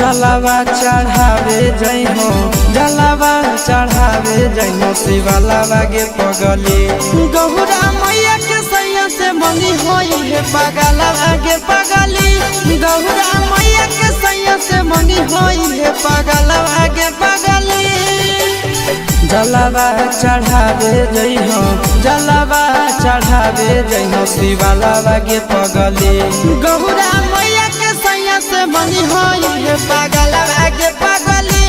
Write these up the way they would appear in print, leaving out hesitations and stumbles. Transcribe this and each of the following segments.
जलावा चढ़ावे जइहो जलावा चढ़ावे जइहो शिवालावा गे पगली गौरा मैया के सैया से मंगी होई है पगलावा गे पगली गौरा मैया के सैया से मंगी होई है पगलावा गे पगली जलावा चढ़ावे जइहो जलावा चढ़ावे जइहो शिवालावा गे पगली गौरा मैया के सैया से मंगी होई है पगलावा गे पगली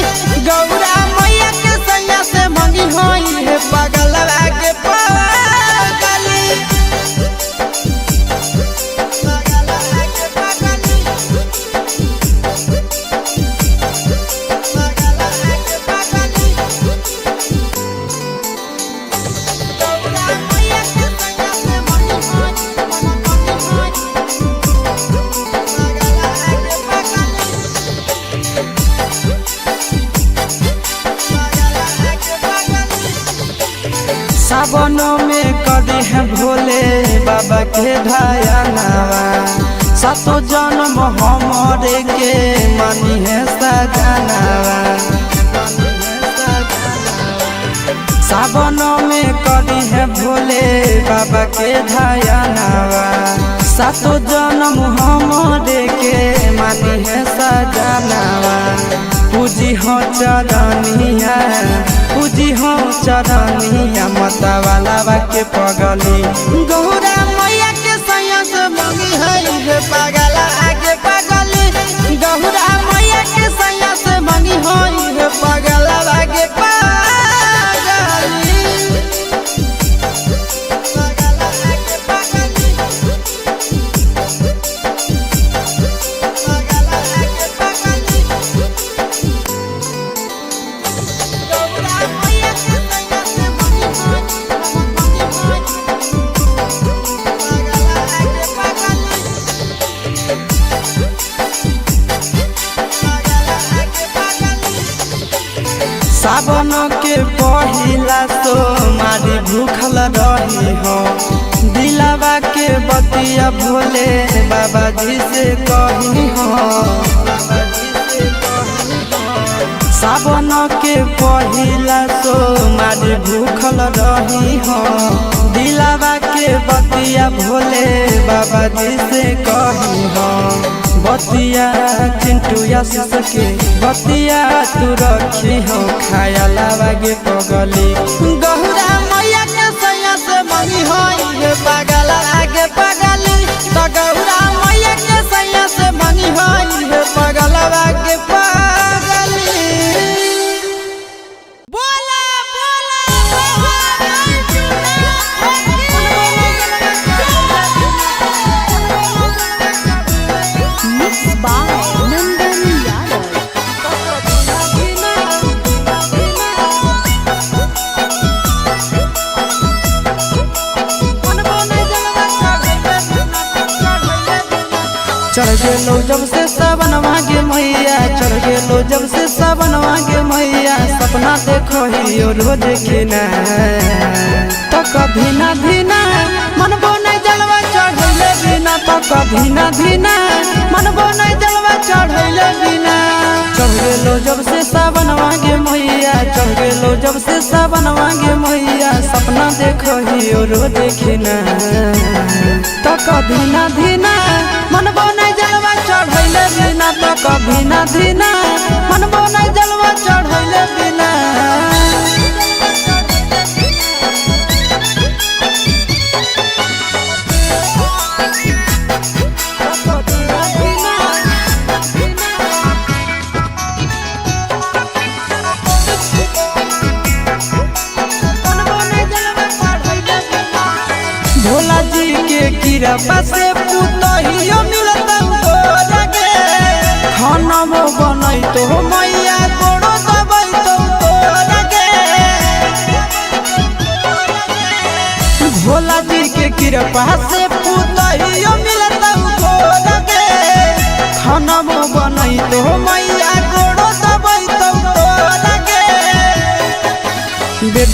गौरा मैया के सैया से मंगी होई है पगलावा गे पगली सावन में कदी है भोले बाबा के ढायानावा सातो जन्म हमरे के मानी है सजनावा सावन में कदी है भोले बाबा के ढायानावा सातो जन्म हमरे के मानी है सजनावा पूजी हो चरनिया पूजी हो चरनिया मतवालावा के पगली गौरा मैया के सैया से मंगी है पगला आगे पगली गौरा मैया के सैया से मंगी है पगला आगे पगली सावन के पहिला तो मारी भूखल रही हो दिलावा के बतिया भोले बाबा जी से कही हो सावन के पहिला तो मारी भूखल रही हो दिलावा के बतिया भोले बाबा जी से कही हो बतिया चिंटू आशीष के बतिया तू रखी हो खायालावा गे पगली गौरा मैया के सैया से मंगी होई पगला आगे पगली तो गौरा मैया के सैया से मंगी होई पगला आगे पगली बोला चढ़ गेलो जब से सावन मांगे मैया चढ़ गेलो जब से सावन मांगे मैया सपना देखो ही रोज खिना तो कभी ना धीना मनबो नहीं जलवा चढ़ैले बिना तो कभी ना धीना मनबो नहीं जलवा चढ़ैले बिना चढ़ गेलो जब से सावन मांगे मैया चढ़ गेलो जब से सावन मांगे मैया सपना देखो ही रोज खिना तो कभी ना धीना मनबो नहीं जलवा चढ़ैले बिना तो कभी ना धीना मनबो नहीं जलवा चढ़ैले बिना भोला जी के कृपा से पुतहियो मिलता लगे खाना बनई तो मैया गोड़ो दबाई तो लगे भोला जी के कृपा से पुतहियो मिलता लगे खाना बनई तो मैया गोड़ो दबाई तो लगे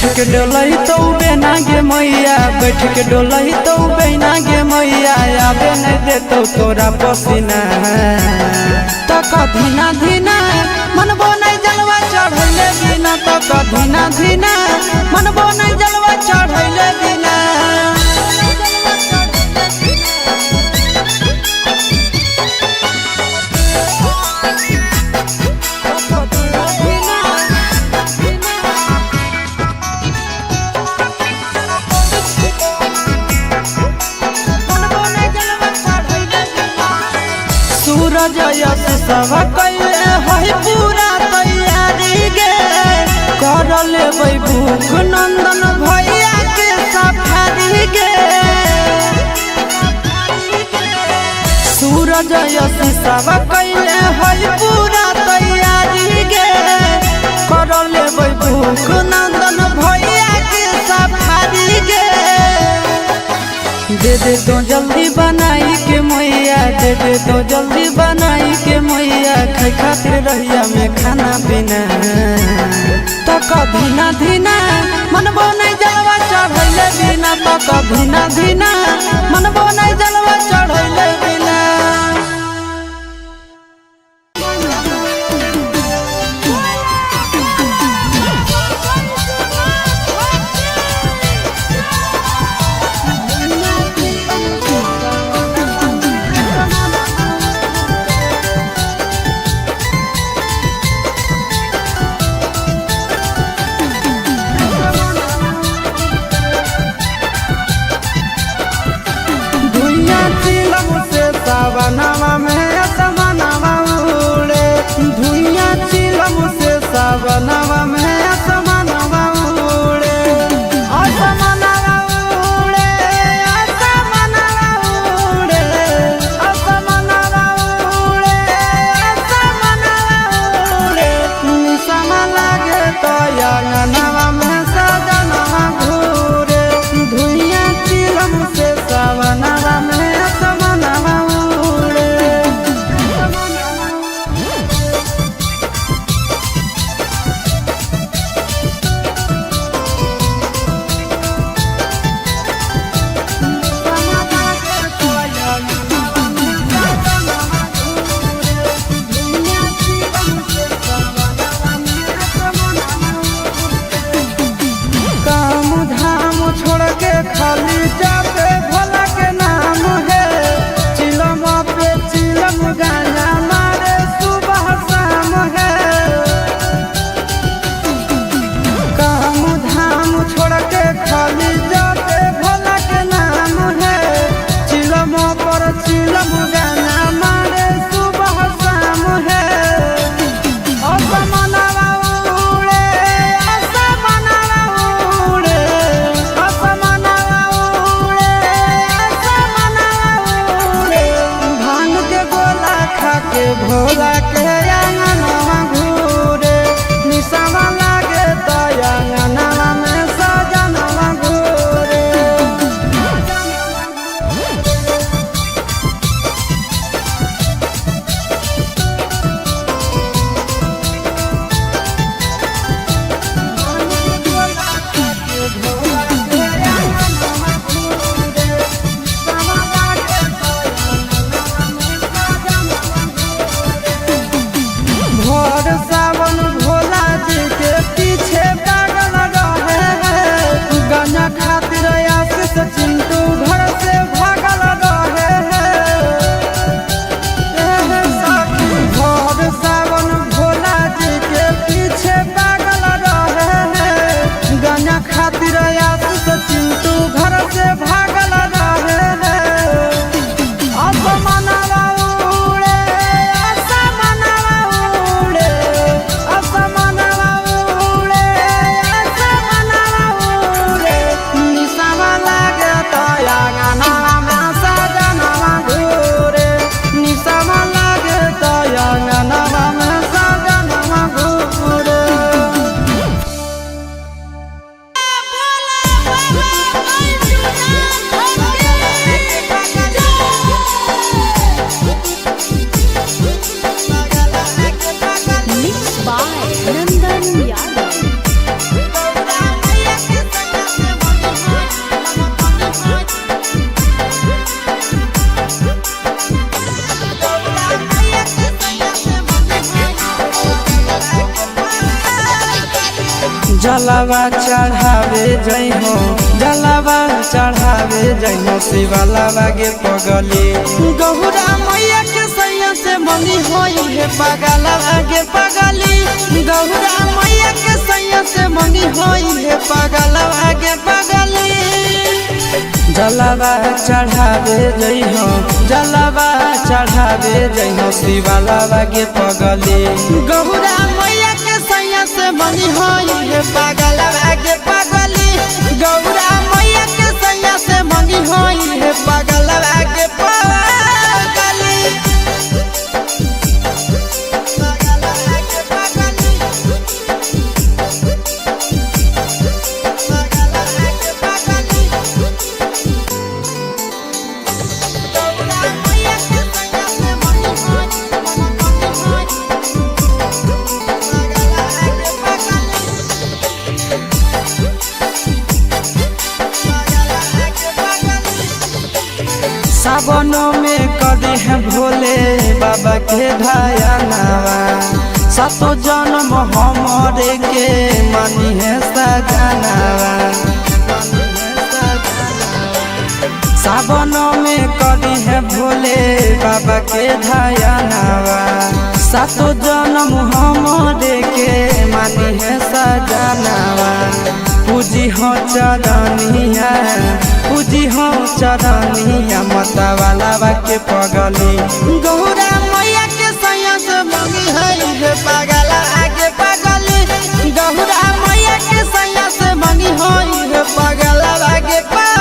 बैठ के डोलही तो बेना गे मैया, बैठ के डोलही तो बेना गे मैया, आबे नहीं देतो तोरा पसीना। तो कधीना धीना मनबो नहीं जलवा चढ़ैले बिना, तो कधीना धीना मनबो नहीं जलवा चढ़ैले बिना। सूरज यश सब कैले है पूरा तैयारी गे, कर लेबै भूख नंदन भैया के सफारी गे। सूरज यश सब कैले है पूरा तैयारी गे, कर लेबै भूख नंदन भैया के सफारी गे। दे दे तो जल्दी बनाई के मैया, दे दे तो जल्दी बनाई के मैया, खाई खातिर रहिया में खाना पीना। तो कधीना धीना मनबो नहीं जलवा चढ़ैले बिना, तो कधीना धीना मनबो नहीं जलवा चढ़ैले बिना। सावनवा में असमनवा उड़े, धुइयां चिलम से सावनवा में असमनवा उड़े। असमनवा उड़े, असमनवा उड़े, असमनवा उड़े, असमनवा उड़े। निसम लागे तो अंगनवा में सजनवा घूरे, धुइयां चिलम से सावनवा में खाली जाते भोला के नाम है, चिलम पे चिलम गाना मारे सुबह शाम है। काम धाम छोड़ के खाली जाते भोला के नाम है, चिलम पर चिलम गाना मारे सुबह शाम है। असमनवा उड़े, असमनवा उड़े, असमनवा भांग के गोला खा के भोला के अंगनवा घूरे, निशावा लागे तो अंगनवा में सजनवा घूरे। भोर सावन भोला जी के पीछे पागल रहे हैं, गाना खातिर आशीष चिंटू घर से भागल रहे हैं। भोर सावन भोला जी के पीछे पागल रहे हैं, गाना खातिर आशीष चिंटू घर से भागल रहे हैं। असमनवा उड़े, असमनवा उड़े, असमनवा उड़े, असमनवा उड़े। निशावा लागे तो जलावा चढ़ावे जई हो जलावा चढ़ावे जई हो शिवालावा गे पगली गौरा मैया के सैया से मंगी होई है पगलावा गे पगली गौरा मैया के सैया से मंगी होई है पगलावा गे पगली जलावा चढ़ावे जई हो जलावा चढ़ावे जई हो शिवालावा गे पगली गौरा मैया के सैया से मंगी होई है पगलावा गे पगली गौरा मैया के सैया से मंगी होई है पगलावा गे पगली सावनों में कदी है भोले बाबा के ढायानावा सातो जन्म हमारे के मानी है सजनावा सावनों में कदी है भोले बाबा के ढायानावा सातो जन्म हमारे के मानी है सजनावा पूजी हो चरनिया पूजी हो चरनिया मतवालावा के पगली गौरा मैया के सैया से मंगी है पगला आगे पगली गौरा मैया के सैया से मंगी है पगला आगे पगली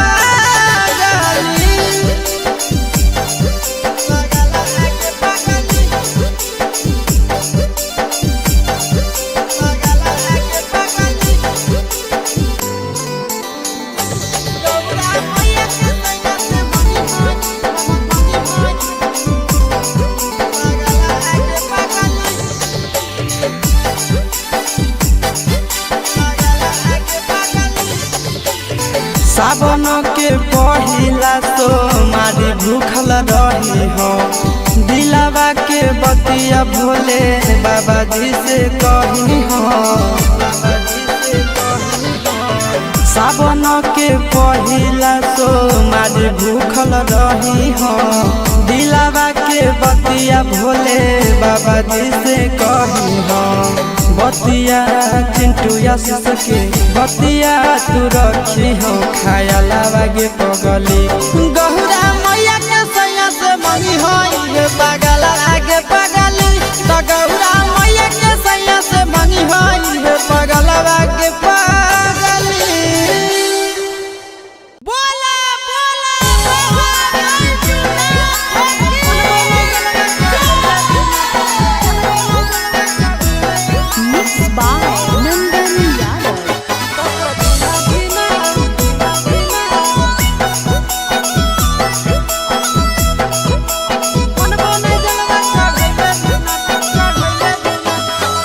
सावन के पहिला तो मारी भूखल रही हो दिलावा के बतिया भोले बाबा जी से कही हो सावन के पहिला तो मारी भूखल रही हो दिलावा के बतिया भोले बाबा जी से कही हो बतिया चिंटू यासिस के बतिया तू रखी हो खायालावा गे पगली गौरा मैया के सैया से मंगी होई है पगला आगे पगली तो गौरा मैया के सैया से मंगी होई है पगला आगे पगली बोला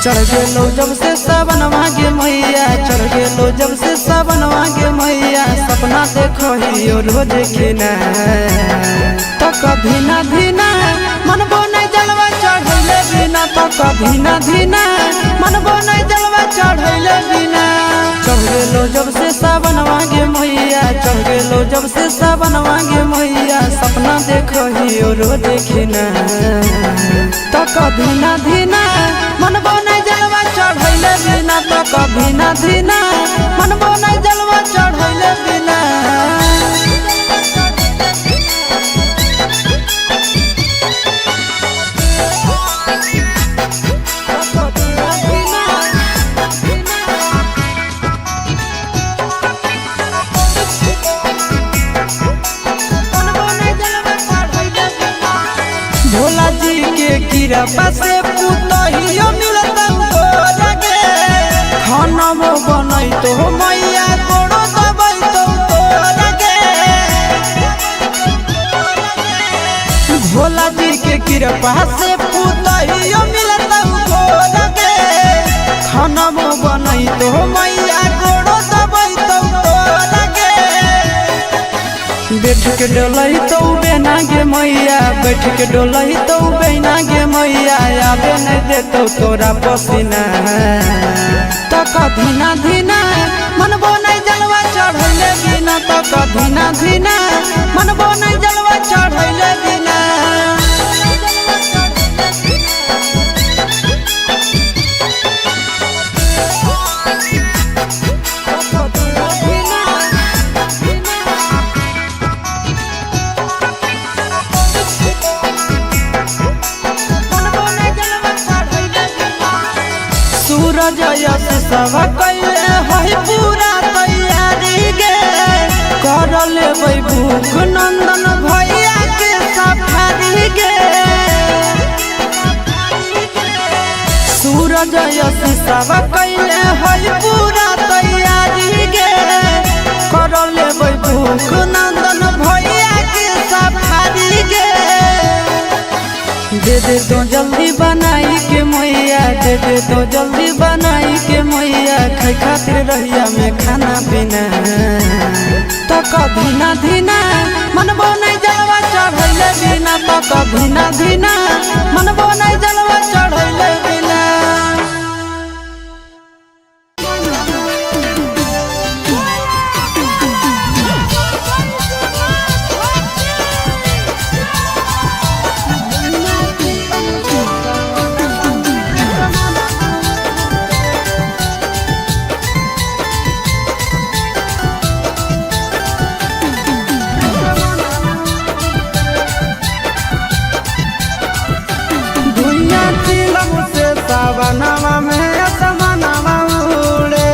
चढ़ गेलो जब से सावन मांगे मैया चढ़ गेलो जब से सावन मांगे मैया सपना देखो ही रोज खिना तो कभी ना धीना मनबो नहीं जलवा चढ़ैले बिना तो कभी ना धीना मनबो नहीं जलवा चढ़ैले बिना चढ़ गेलो जब से सावन मांगे मैया चढ़ गेलो जब से सावन मांगे मैया सपना देखो ही रोज खिना तो कभी ना धीना मनबो चढ़ैले बिना तो कभी ना धीना मनबो नहीं जलवा चढ़ैले बिना भोला जी के कृपा से पुतहियो मिलता खाना बनाई तो मैया गोड़ो दबाई तो लगे भोला जी के कृपा से पुतहियो मिलता लगे खाना बनाई तो मैया गोड़ो दबाई तो लगे बैठ के डोलही तो बेना गे मैया, बैठ के डोलही तो बेना गे मैया, आबे नहीं देतो तोरा पसीना। तक धीना धीना मनबो नहीं जलवा चढ़ैले बिना, तक धीना धीना मनबो नहीं जलवा चढ़ैले बिना। सूरज यश सब कैले है पूरा तैयारी गे, कर लेबै भूख नंदन भैया के सफारी गे। सूरज यश सब कैले है पूरा तैयारी गे, कर लेबै भूख नंदन भैया के सफारी गे। दे दे तो जल्दी बनाई के मैया, दे दे तो जल्दी बनाई के मैया, खाई खातिर रहिया में खाना पीना। तक धीना धीना मनबो नहीं जलवा चढ़ैले बिना, तक धीना धीना मनबो नहीं जलवा चढ़ैले बिना। सावनवा में असमनवा उड़े,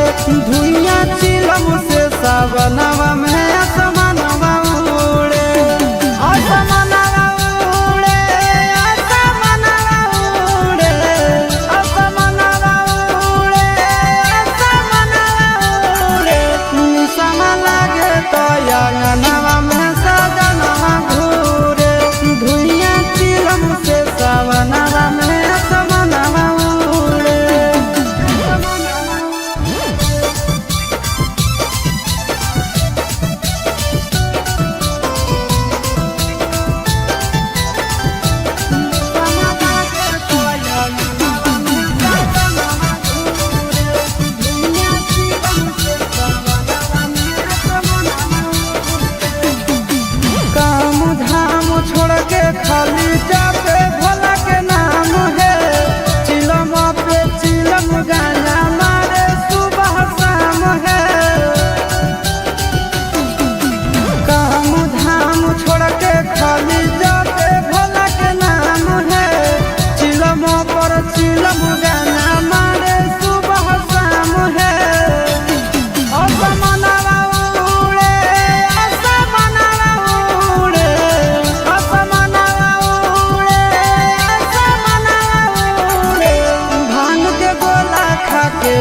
धुइया चिलम से सावनवा में असमनवा उड़े। असमनवा उड़े, असमनवा उड़े, असमनवा उड़े, असमनवा उड़े। निसम लागे तो अंगनवा में सजनवा घूरे, धुइया चिलम से सावनवा में असमनवा। खाली जापे भोला के नाम है, चिलम पे चिलम गाना मारे सुबह शाम है। काम धाम छोड़ के खाली जापे भोला के नाम है, चिलम पर चिलम गाना मारे सुबह शाम है। असमनवा उड़े, असमनवा उड़े,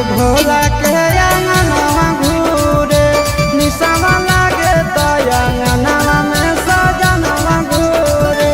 भोला के अंगनवा घूरे, निसवा लागे तो अंगनवा में सजनवा घूरे।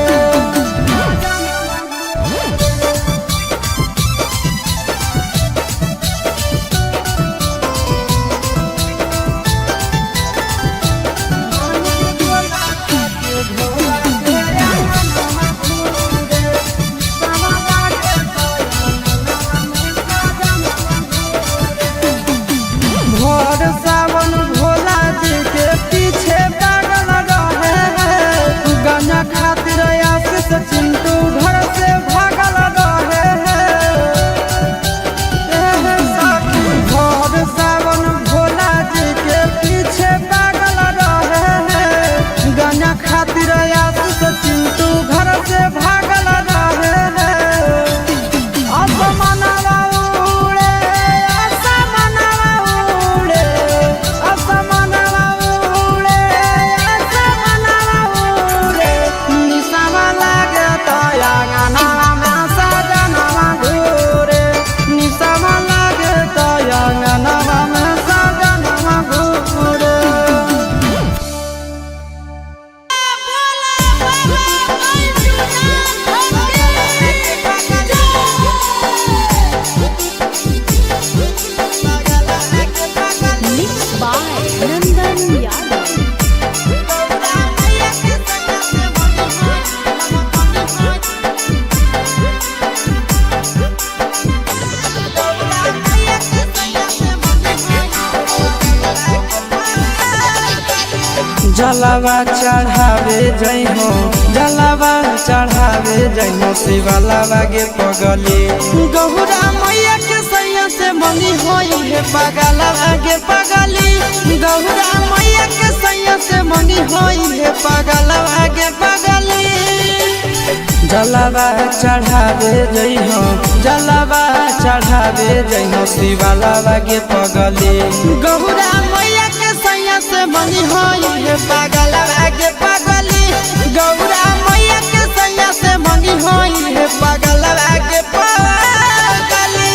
जलावा चढ़ावे जइहो जलावा चढ़ावे जइहो शिवालावा गे पगली गौरा मैया के सैया से मंगी होई है पगलावा गे पगली गौरा मैया के सैया से मंगी होई है पगलावा गे पगली जलावा चढ़ावे जइहो जलावा चढ़ावे जइहो शिवालावा गे पगली गौरा मैया के सैया से मंगी होई है पगलावा गे पगली गौरा मैया के सैया से मंगी होई है पगलावा गे पगली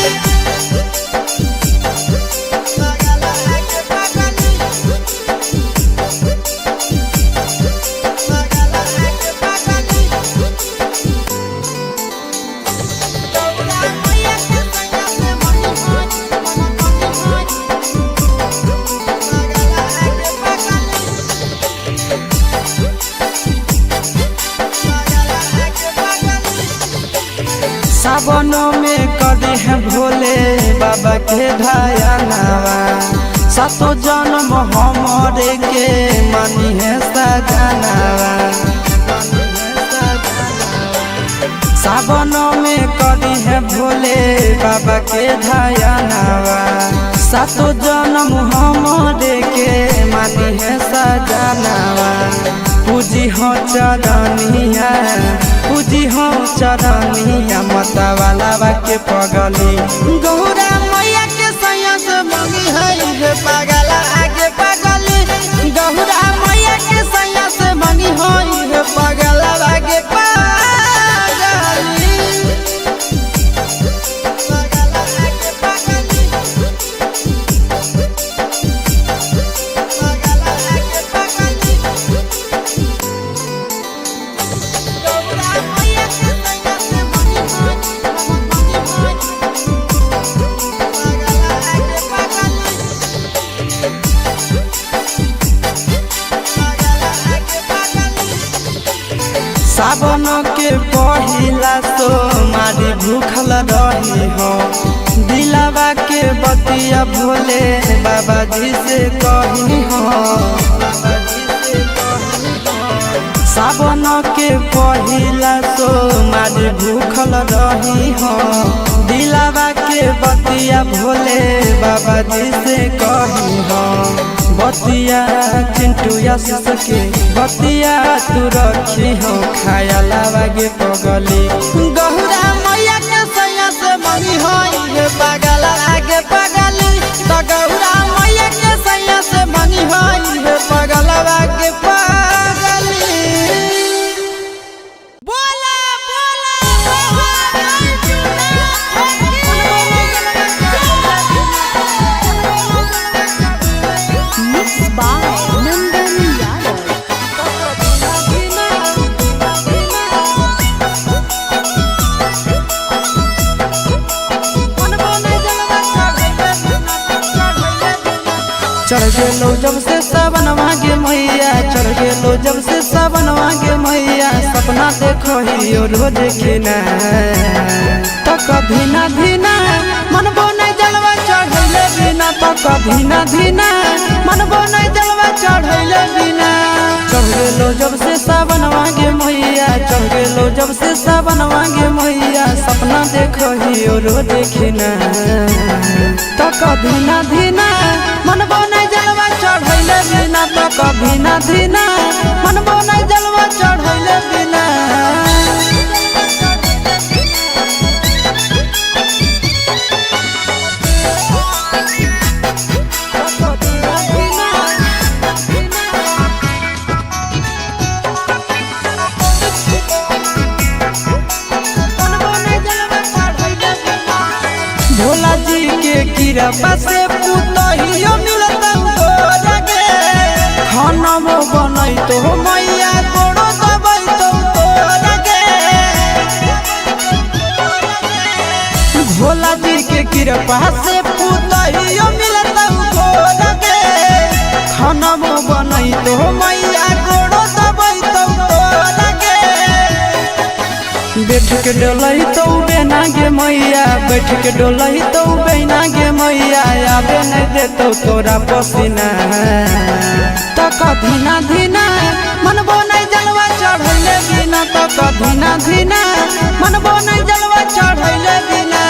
सावन में कदी है भोले बाबा के ढायनावा सातो जन्म हमरे के मनी है सजनावा सावन में कदी है भोले बाबा के ढायनावा सातो जन्म हमरे के मनी है सजनावा पूजी हो चरनिया पूजी हो चरनिया मतवाला के पगली गौरा मैया के सैया से मंगी है पगला आगे पगली गौरा मैया के सैया से मंगी है पगला आगे पगली सावन के पहिला तो मारी भूखल रही हो दिलावा के बतिया भोले बाबा जी से कही हो सावन के पहिला तो मारी भूखल रही हो दिलावा के बतिया भोले बाबा जी से कही हो बतिया चिंटू के बतिया तू रखी हो खाया लावा गे पगली गौरा मैया के सैया से मंगी होई पगला आगे पगली तो गौरा मैया के सैया से मंगी होई पगला आगे पगली बोला चढ़ गेलो जब से सावन मांगे मैया चढ़ गेलो जब से सावन मांगे मैया सपना देखो ही रोज खिना तो कभी ना धीना मनबो नहीं जलवा चढ़ैले बिना तो कभी ना धीना मनबो नहीं जलवा चढ़ैले बिना चढ़ गेलो जब से सावन मांगे मैया चढ़ गेलो जब से सावन मांगे मैया सपना देखो ही रोज खिना तो कभी ना धीना मनबो नहीं जलवा चढ़ैले बिना तो कभी ना धीना मनबो नहीं जलवा चढ़ैले बिना भोला जी के कृपा से पुतहियो मिलता तोरा गे खाना बनई तो मैया गोड़ो दबई तो तोरा गे भोला जी के कृपा से पुतहियो मिलता तोरा गे खाना बनई तो मैया गोड़ो दबई तो तोरा गे बैठ के डोलही तो बेना गे मैया, बैठ के डोलही तो बेना गे मैया, आबे नहीं देतो तोरा पसीना। तक धीना धीना मनबो नहीं जलवा चढ़ैले बिना, तक धीना धीना मनबो नहीं जलवा चढ़ैले बिना।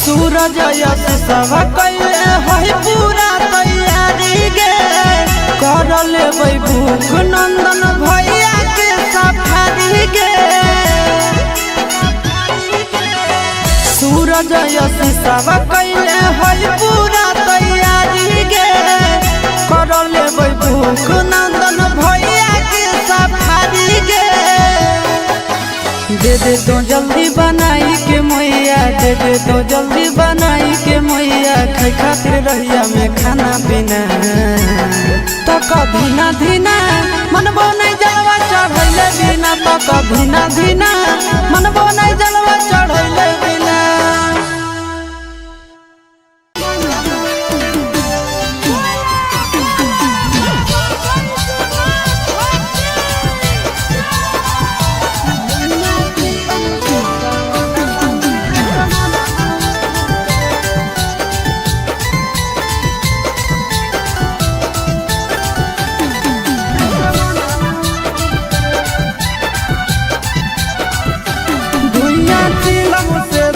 सूरज यश सब कैले है पूरा तैयारी गे, कर लेबै भूख नंदन भैया के सफारी गे। सूरज यश सब कैले है पूरा तैयारी गे, कर लेबै भूख नंदन भैया के सफारी गे। दे दे तो जल्दी बनाई के मैया, दे दे तो जल्दी बनाई के मैया, खाई खातिर रहिया में खाना पीना। तक धीना धीना मनबो नहीं जलवा चढ़ैले बिना, तक धीना धीना मनबो नहीं जलवा चढ़ैले बिना।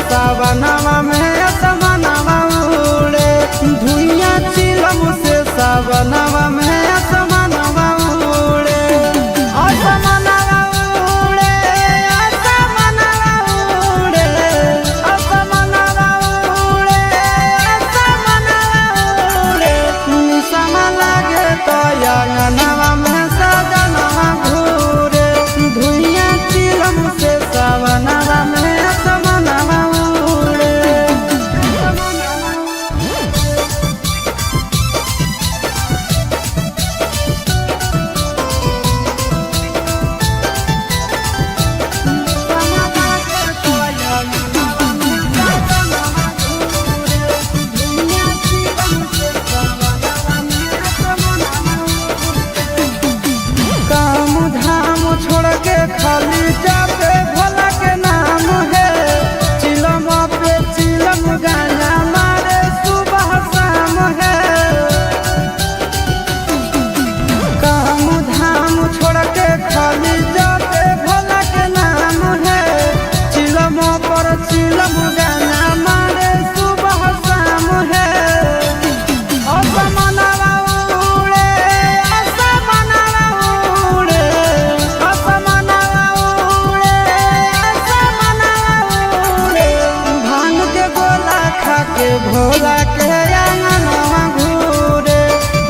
सावनवा में असमनवा उड़े, धुइया चिलम से सावनवा में असमनवा उड़े, असमनवा उड़े, असमनवा उड़े, असमनवा उड़े, असमनवा उड़े। निसमा लागे तो अंगनवा में सजनवा घूरे, धुइया चिलम से सावनवा में असमनवा। छोड़ के खाली जाते भोला के नाम है, चिलम पे चिलम गाना मारे सुबह शाम है। काम धाम छोड़ के खाली जाते भोला के नाम है, चिलम पर चिलम गाना मारे सुबह शाम है। असमनवा उड़े, असमनवा उड़े, के भोला के अंगनवा घूरे,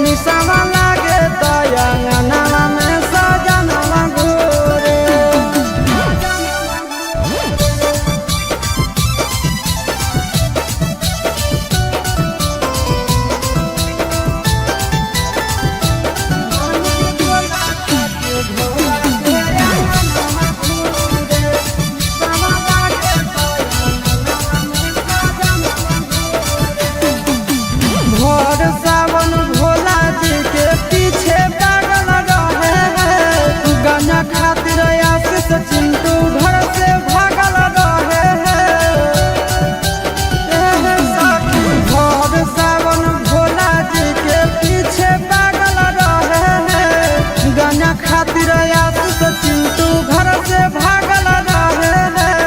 निसवा लागे तो अंगनवा में सजनवा घूरे। सावन भोला जी के पीछे पागल रहे हैं, गाना खातिर आशीष चिंटू घर से भागल रहे हैं। भोर सावन भोला जी के पीछे पागल रहे हैं, गाना खातिर आशीष चिंटू घर से भागल रहे हैं।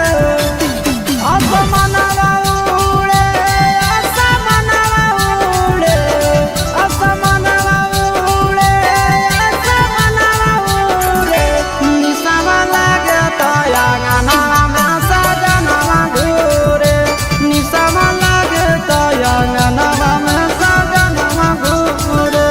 असमनवा उड़े, असमनवा उड़े, असमनवा उड़े, असमनवा उड़े। निसवा लागे तो अंगनवा में सजनवा घूरे, निसवा लागे तो अंगनवा में सजनवा घूरे।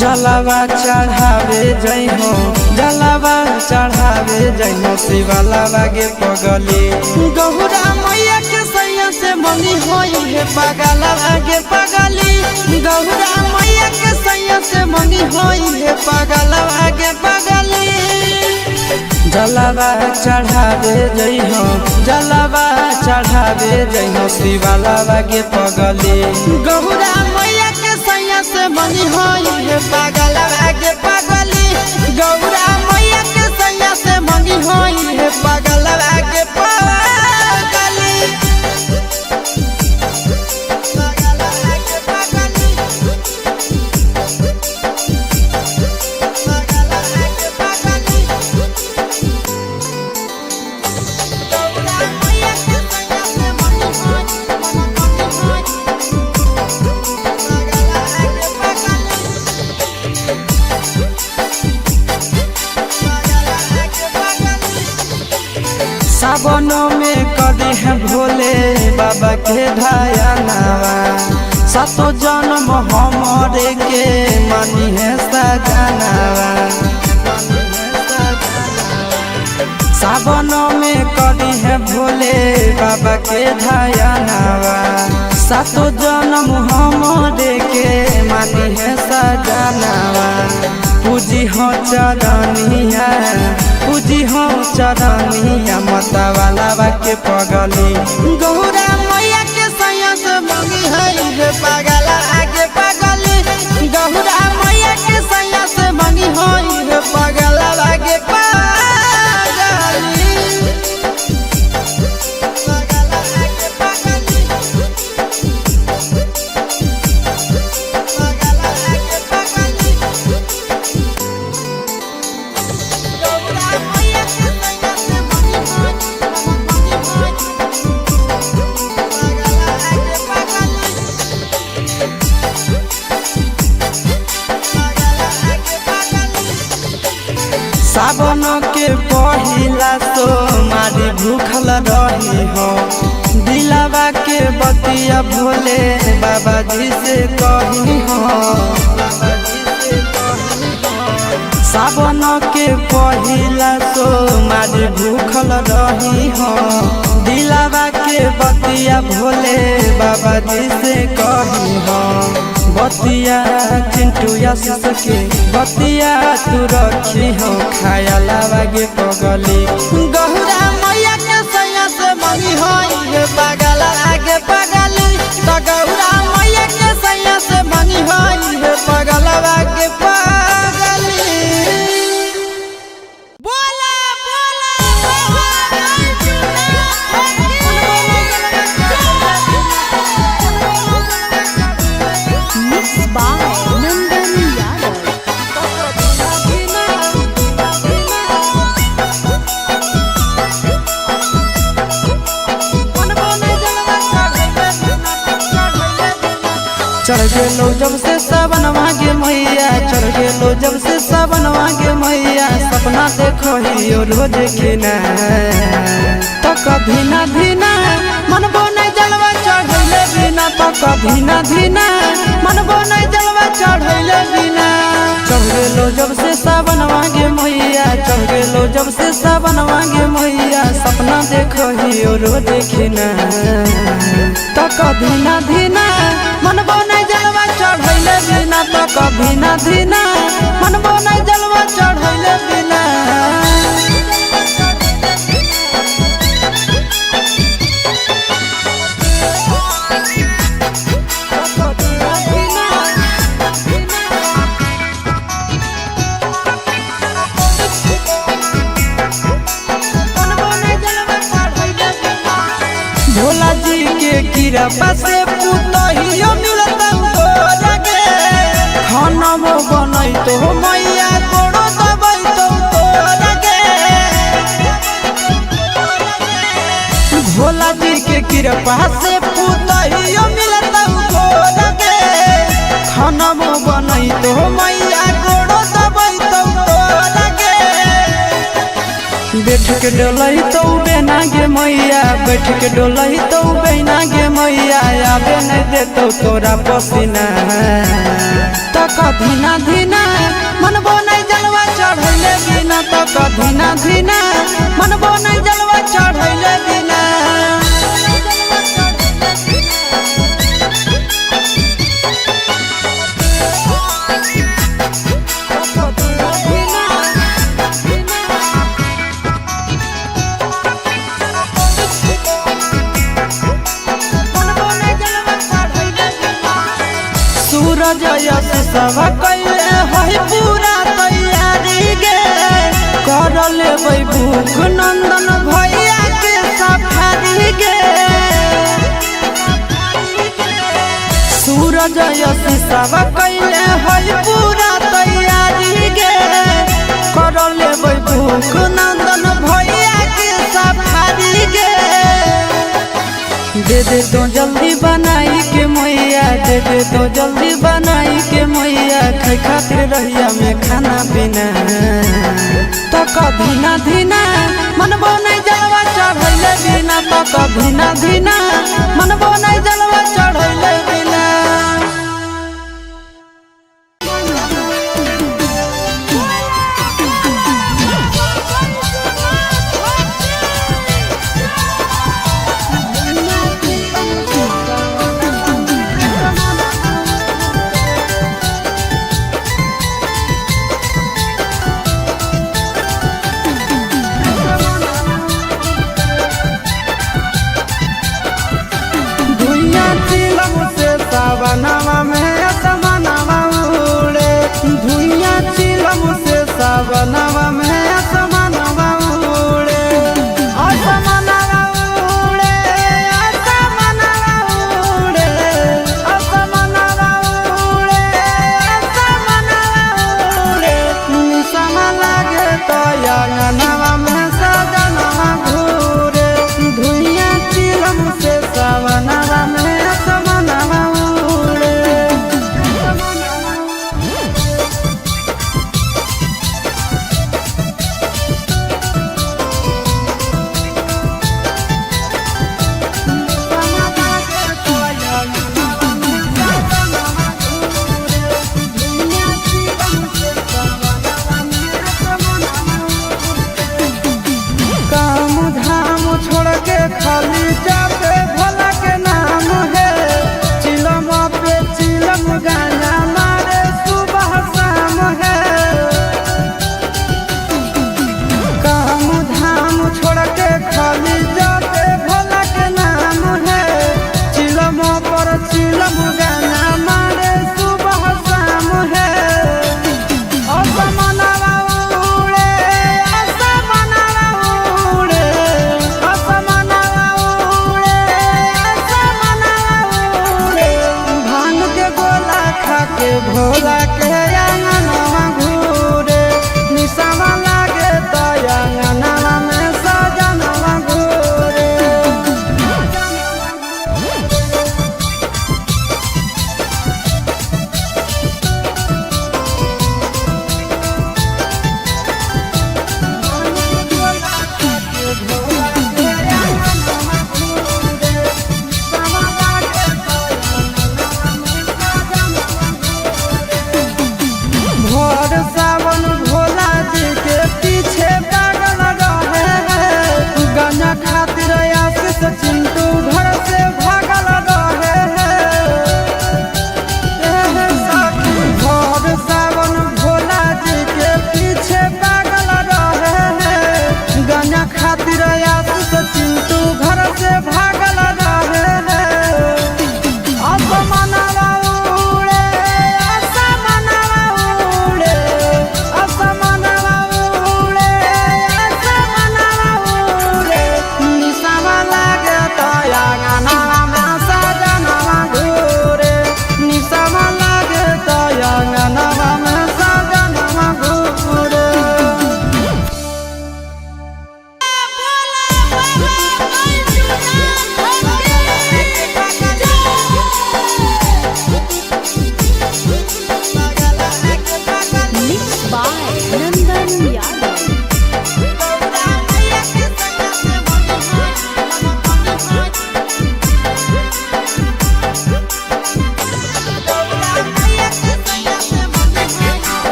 जलावा चढ़ावे जइहो जलावा चढ़ावे जइहो शिवालावा गे पगली गौरा मैया के सैया से मंगी होई है पगलावा गे पगली गौरा मैया के सैया से मंगी होई है पगलावा गे पगली जलावा चढ़ावे जइहो जलावा चढ़ावे जइहो शिवालावा गे पगली गौरा मैया के सैया से मंगी होई है पगलावा गे पगली गौरा मैया के सैया से मंगी होई है पगलावा गे पगली सावनों में कदी है भोले बाबा के ढायनावा सातो जन्म हमरे के मानी है सजनावा सावनों में कदी है भोले बाबा के ढायनावा सातो जन्म हमरे के मानी है सजनावा पूजी हो चरनिया पूजी हो चरनिया मतवालावा के पगली गौरा मैया के सैया से मंगी है पगला आगे पगली गौरा मैया के सैया से मंगी है पगला आगे सावन के पहिला तो मारी भूखल रही हो दिलावा के बतिया भोले बाबा जी से कही हो सावन के पहिला तो मारी भूखल रही हो दिलावा के बतिया भोले बाबा जी से कही हो बतिया चिंटू आशीष के बतिया तू रखी हो खायलावा गे पगली गौरा मैया के सैया से मंगी होई है पगला आगे पगली तो गौरा मैया के सैया से मंगी होई है पगला आगे पगली बोला चढ़ गेलो जब से सावन मांगे मैया चढ़ गेलो जब से सावन मांगे मैया सपना देखो ही रोज खिना तो कभी ना धीना मनबो नहीं जलवा चढ़ैले बिना तो कभी ना धीना मनबो नहीं जलवा चढ़ैले बिना चढ़ गेलो जब से सावन मांगे मैया चढ़ गेलो जब से सावन मांगे मैया सपना देखो ही रोज खिना तो कभी ना धीना मनबो नहीं जलवा चढ़ैले बिना तो कभी ना धीना मनबो नहीं जलवा चढ़ैले बिना भोला जी के कृपा से पुतहियो मिलता लगे खाना बनई तो मैया गोड़ो दबाई तो लगे भोला जी के कृपा से पुतहियो मिलता लगे खाना बनई तो मैया गोड़ो दबाई तो लगे के डोलही तो बेना गे मैया, बैठ के डोलही तो बेना गे मैया, आबे नहीं दे तो तोरा पसीना। तो कधीना धीना मनबो नहीं जलवा चढ़ैले बिना, तो कधीना धीना मनबो नहीं जलवा चढ़ैले बिना। सूरज यश सब कैले है पूरा तैयारी गे, कर लेबै भूख नंदन भैया के सफारी गे। सूरज यश सब कैले है पूरा तैयारी गे, कर लेबै भूख नंदन भैया के सफारी गे। दे दे तो जल्दी बनाई के मैया, दे दे तो जल्दी बनाई के मैया, खाए खातिर रहिया में खाना पीना। तो कधीना धीना मनबो नहीं जलवा चढ़ैले बिना, तो कधीना धीना मनबो नहीं जलवा चढ़ैले बिना। सावनवा में असमनवा उड़े, धुइया चिलम से सावनवा में असमनवा उड़े, असमनवा उड़े, असमनवा उड़े, असमनवा उड़े, असमनवा उड़े। निसम लागे तो अंगनवा में सजनवा घूरे, धुइया चिलम से सावनवा में असमनवा उड़े।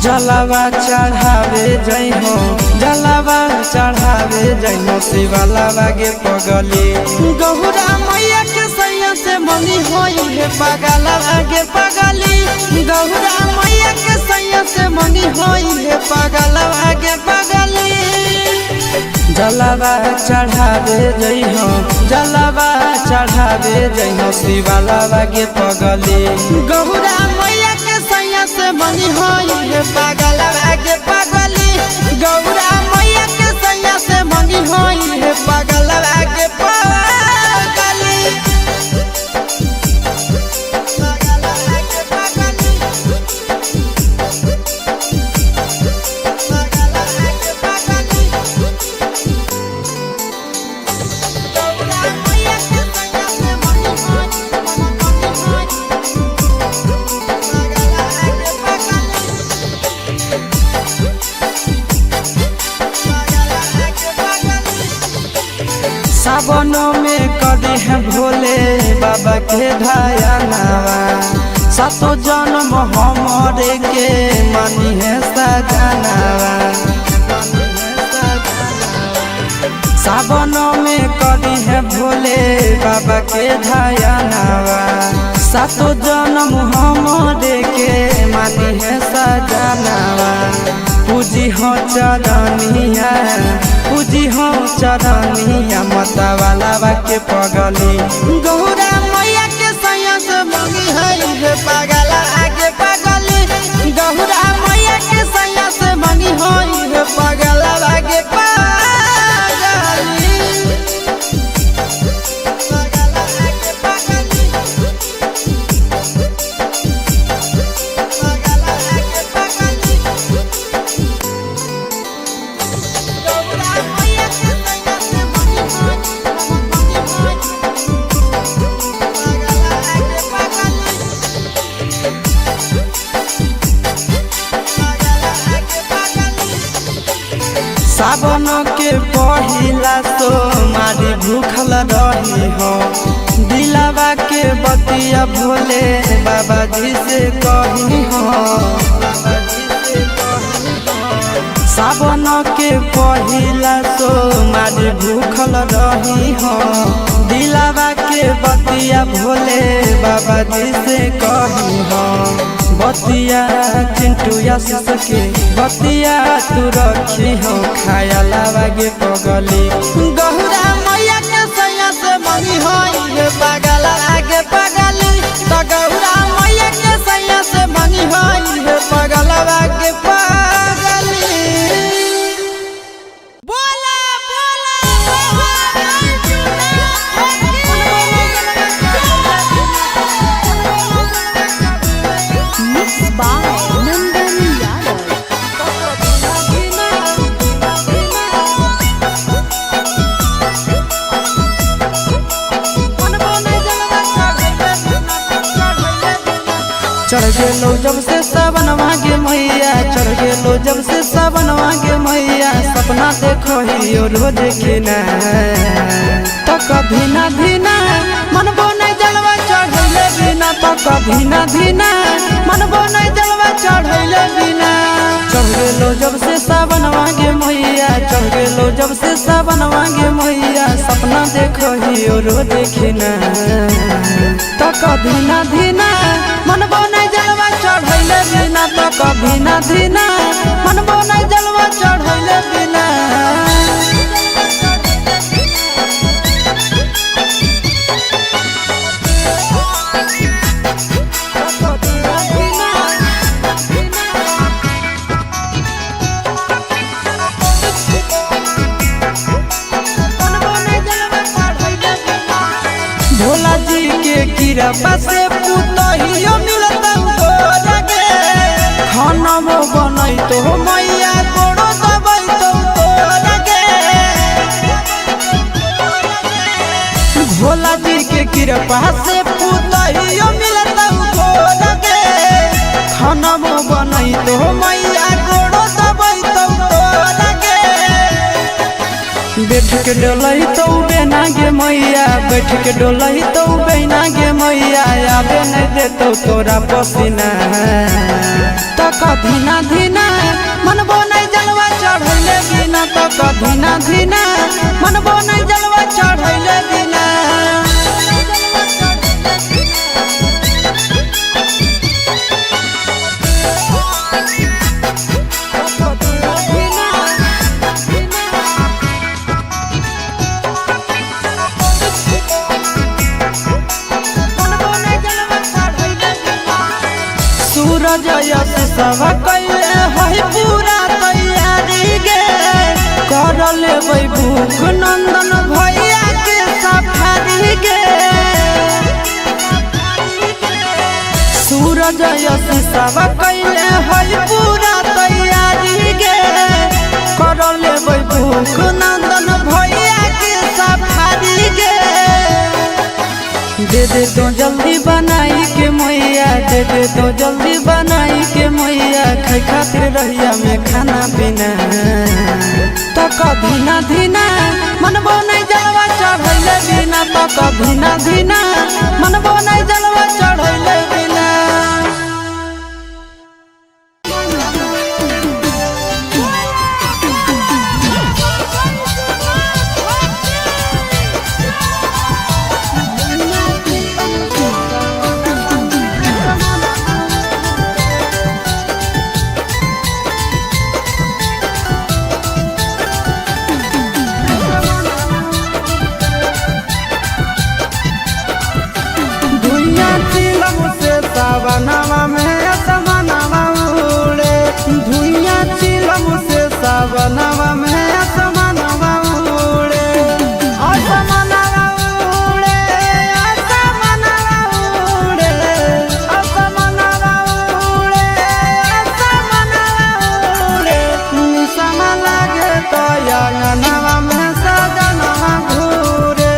जलावा चढ़ावे जइहो जलावा चढ़ावे जइहो शिवालावा गे पगली गौरा मैया के सैया से मंगी होई है पगलावा गे पगली गौरा मैया के सैया से मंगी होई है पगलावा गे पगली जलावा चढ़ावे जइहो जलावा चढ़ावे जइहो शिवालावा गे पगली गौरा मैया के सैया से मंगी होई है पगलावा गे पगली गौरा मैया के सैया से मंगी होई है पगलावा गे पगली सावनों में कदी है भोले बाबा के ढायनावा सातो जन्म हमरे के मनी है सजनावा सावनों में कदी है भोले बाबा के ढायनावा सातो जन्म हमरे के मनी है सजनावा पूजी हो चरनिया पूजी हो चरनिया मतवालावा के पगली गौरा मैया के सैया से मंगी है पगला आगे पगली गौरा मैया के सैया से मंगी है पगला आगे पगली सावन के पहिला तो मारी भूखल रही हो दिलावा के बतिया भोले बाबा जी से कही हो सावन के पहिला तो मारी भूखल रही हो दिलावा के बतिया भोले बाबा जी से कही हो बतिया चिंटू आशीष के बतिया तू रखी हो खायलावा गे पगली गौरा मैया के सैया से मंगी होई है पगला आगे पगली तो गौरा मैया के सैया से मंगी होई है पगला आगे पगली बोला चढ़ गेलो जब से सावन मांगे मैया चढ़ गेलो जब से सावन मांगे मैया सपना देखो ही रोज के ना तो कभी ना धीना मनबो नहीं जलवा चढ़ैले बिना तो कभी ना धीना मनबो नहीं जलवा चढ़ैले बिना चढ़ गेलो जब से सावन मांगे मैया चढ़ गेलो जब से सावन मांगे मैया सपना देखो ही रोज के ना तो कभी ना धीना मनबो नहीं जलवा चढ़ैले बिना तो कभी ना धीना मनबो नहीं जलवा चढ़ैले बिना भोला जी के कृपा से पुतहियो मिलता लगे खाना में बनई तो मैया कोड़ो दबई तो लगे भोला जी के कृपा से पुतहियो मिलता लगे खाना में बनई तो मैया कोड़ो दबई तो लगे बैठ के डोलई तो बेना गे मैया बैठ के डोलई तो बेना गे मैया आबे नहीं देतो तोरा पसीना तो कभी ना धीना धीना धीना मन बने जलवा चढ़ैले बिना सूरज यश सब कैले है पूरा तैयारी गे कर लेबै भूख नंदन भैया के सफारी गे सूरज यश सब कैले है पूरा तैयारी गे कर लेबै भूख नंदन भैया के सफारी गे दे दे तो जल्दी बनाई के मैया दे दे तो जल्दी बनाई के मैया खाई खातिर रहिया में खाना पीना तो धीना धीना मन बने जलवा चढ़ैले बिना तो धीना धीना मन बने जलवा चढ़ैले बिना सावनवा में असमनवा उड़े धुइया चिलम से सावनवा में असमनवा उड़े असमनवा उड़े असमनवा उड़े असमनवा उड़े असमनवा उड़े निशमा लागे तो अंगनवा में सजनवा घूरे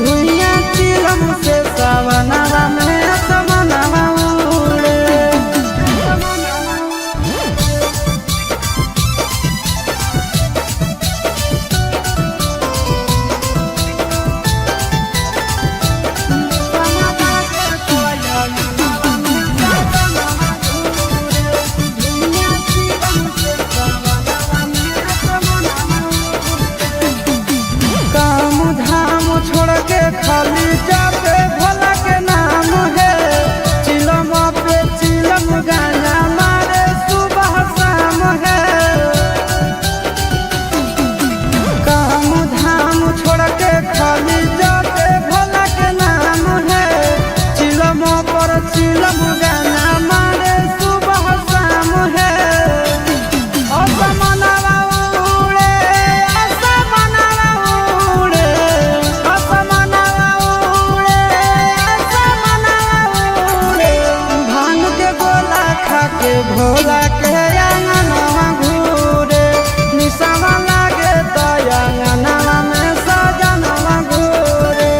धुइया चिलम से सावनवा में खाली जाते भोला के नाम है चिलम पे चिलम गाना मारे सुबह शाम है काम धाम छोड़ के खाली जाते भोला के नाम है चिलम पर चिलम गाना मारे सुबह शाम है असमनवा उड़े असमनवा उड़े के भोला के अंगनवा घूरे निशमा लागे तो अंगनवा में सजनवा घूरे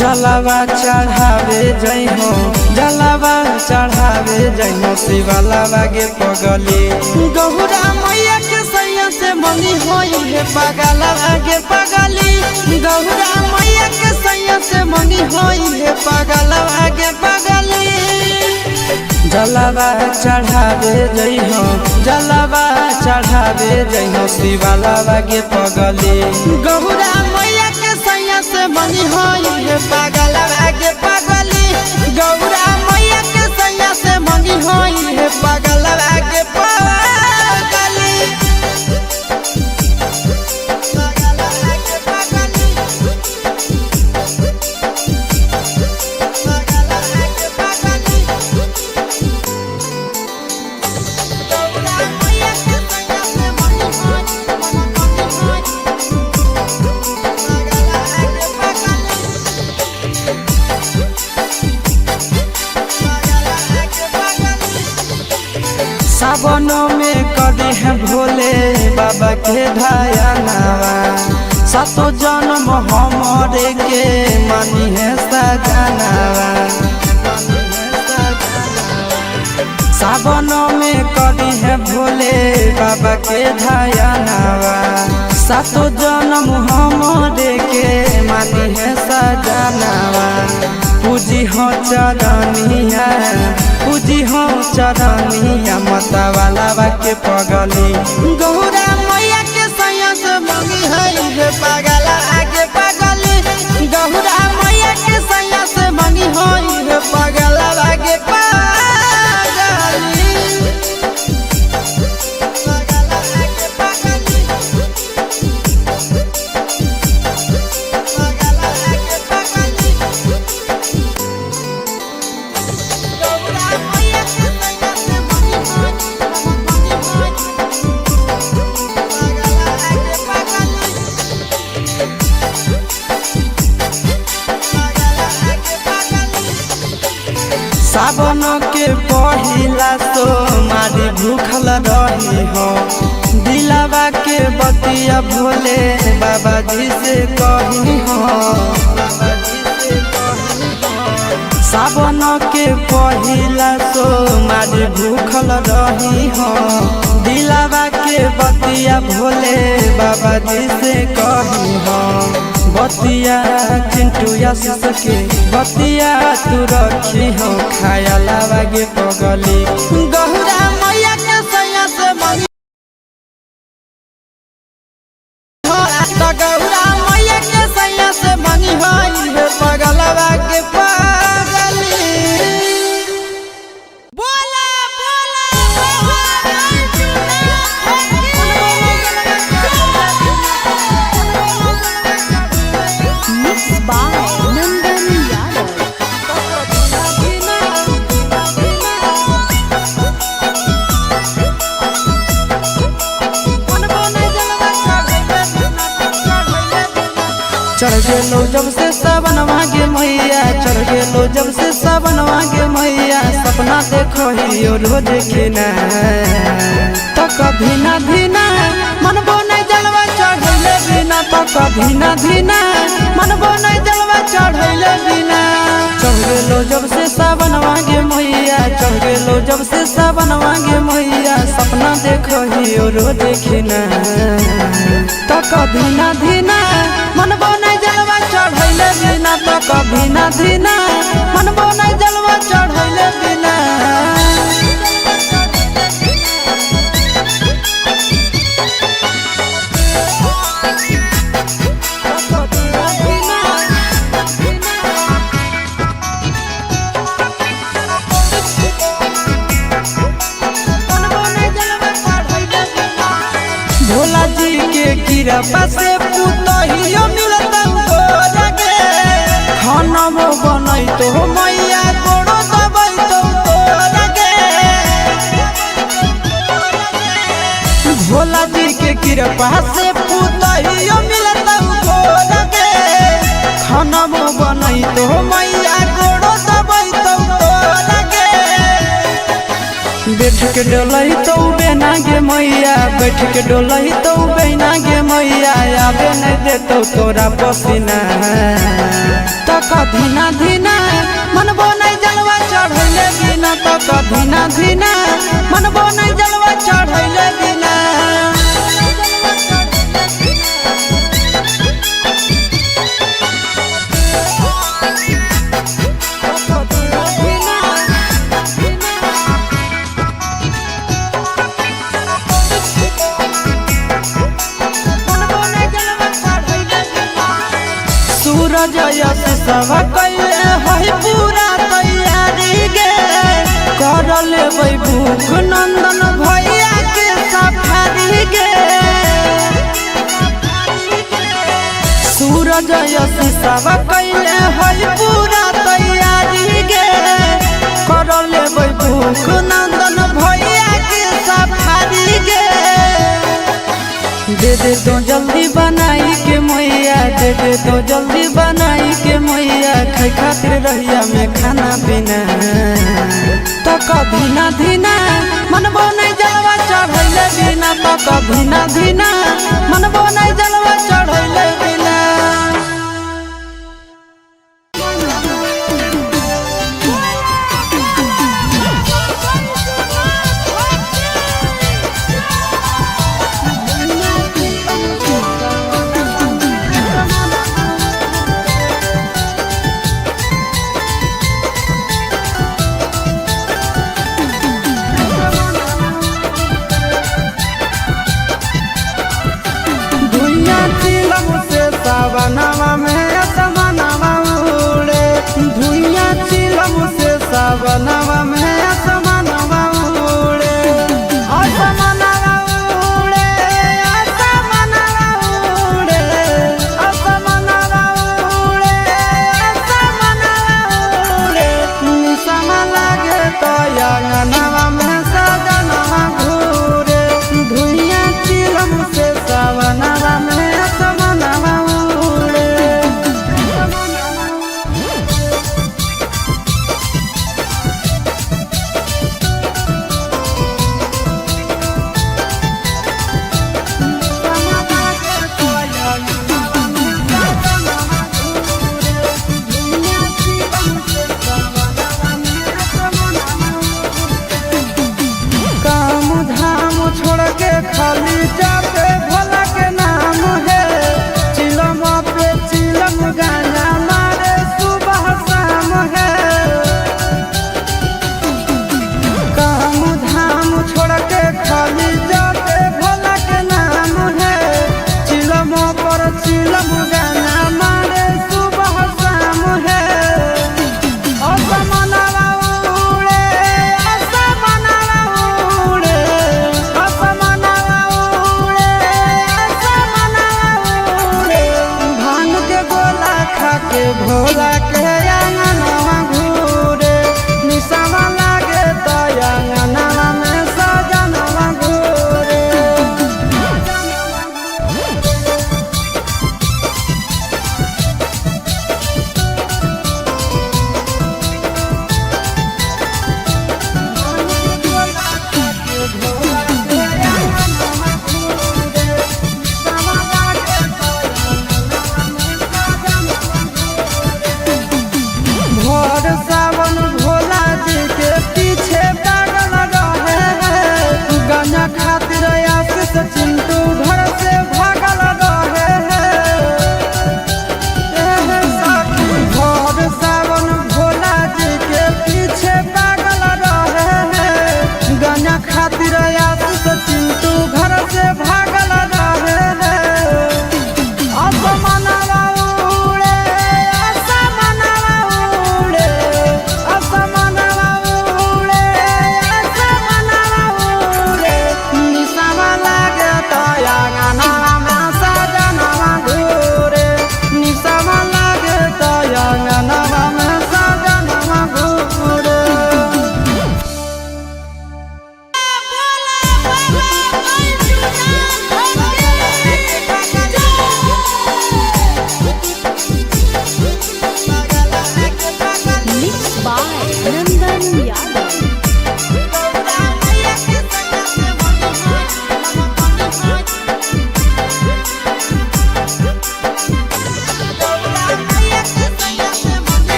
जलावा चढ़ावे जइहो जलावा चढ़ावे जइहो शिवालावा गे पगली गौरा मैया के सैया से मंगी होई है पगलावा गे पगली गौरा मैया के सैया से मंगी होई है पगलावा गे पगली जलावा चढ़ावे जइहो जलावा चढ़ावे जइहो शिवालावा गे पगली गौरा मैया के सैया से मंगी होई है पगलावा गे पगली गौरा मैया के सैया से मंगी होई है पगलावा गे पगली सावनों में कदी है भोले बाबा के ढायानावा सातो जन्म हमारे के मानी है सजनावा सावनों में कदी है भोले बाबा के ढायानावा सातो जन्म हमारे के मानी है सजनावा पूजी हो चरनिया पूजी हो चरनिया माता वाला के पगली गौरा मैया के सैया से मंगी है पगला आगे पगली गौरा मैया के सैया से मंगी है पगला आगे पगली सावन के पहिला तो मारी भूखल रही हो दिलावा के बतिया भोले बाबा जी से कही हो सावन के पहिला तो मारी भूखल रही हो दिलावा के बतिया भोले बाबा जी से कही हो बतिया चिंटू आशीष के बतिया तू रखी हो खाया लावा गे पगली गौरा मैया के सैया से मंगी हो गौरा मैया के सैया से मंगी हो पगलवा के पगली बोला चढ़ गेलो जब से सावन मांगे मैया चढ़ गेलो जब से सावन मांगे मैया सपना देखो ही रोज खिना तो कभी ना धीना मनबो नहीं जलवा चढ़ैले बिना तो कभी ना धीना मनबो नहीं जलवा चढ़ैले बिना चढ़ गेलो जब से सावन मांगे मैया चढ़ गेलो जब से सावन मांगे मैया सपना देखो ही रोज खिना तो कभी ना धीना मनबो चढ़ैले बिना तो कभी ना धीना मनबो नहीं जलवा चढ़ैले बिना भोला जी के कृपा से पुतहियो मिलता खानमो बनई तो मैया गोड़ो दबई तो लगे भोला जी के कृपा से पुतहियो मिलता लगे खानमो बनई तो मैया गोड़ो दबई तो लगे बैठ के डोलही तो बेना गे मैया बैठ के डोलही तो बेना गे मैया आबे नहीं देतो तोरा पसीना तो धीना धीना मनबो नहीं जलवा चढ़ैले बिना धीना धीना मनबो नहीं जलवा चढ़ैले बिना सूरज यश सब कैले है पूरा तैयारी गे कर लेबै भूख नंदन भैया के सफारी गे सूरज यश सब कैले है पूरा तैयारी गे कर लेबै भूख नंदन भैया के सफारी गे दे दे तो जल्दी बनाई के मैया दे दे तो जल्दी बनाई के मैया खाई खातिर रहिया में खाना पीना तो धीना धीना मनबो नहीं जलवा चढ़ैले बिना तो धीना धीना मनबो नहीं जलवा चढ़ैले बिना सावनवा में असमनवा उड़े धुइया चिलम से सावनवा में असमनवा उड़े असमनवा उड़े असमनवा उड़े असमनवा उड़े असमनवा उड़े निसम लागे तो अंगनवा में सजनवा घूरे धुइया चिलम से सावनवा में असमनवा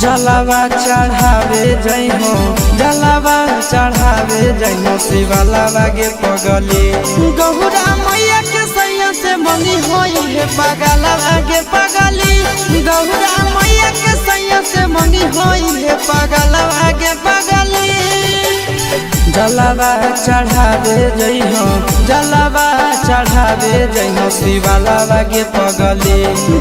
जलावा चढ़ावे जइहो जलावा चढ़ावे जइहो शिवालावा गे पगली गौरा मैया के सैया से मंगी होई है पगलावा गे पगली गौरा मैया के सैया से मंगी होई है पगलावा गे पगली जलावा चढ़ावे जइहो जलावा चढ़ावे जइहो शिवालावा गे पगली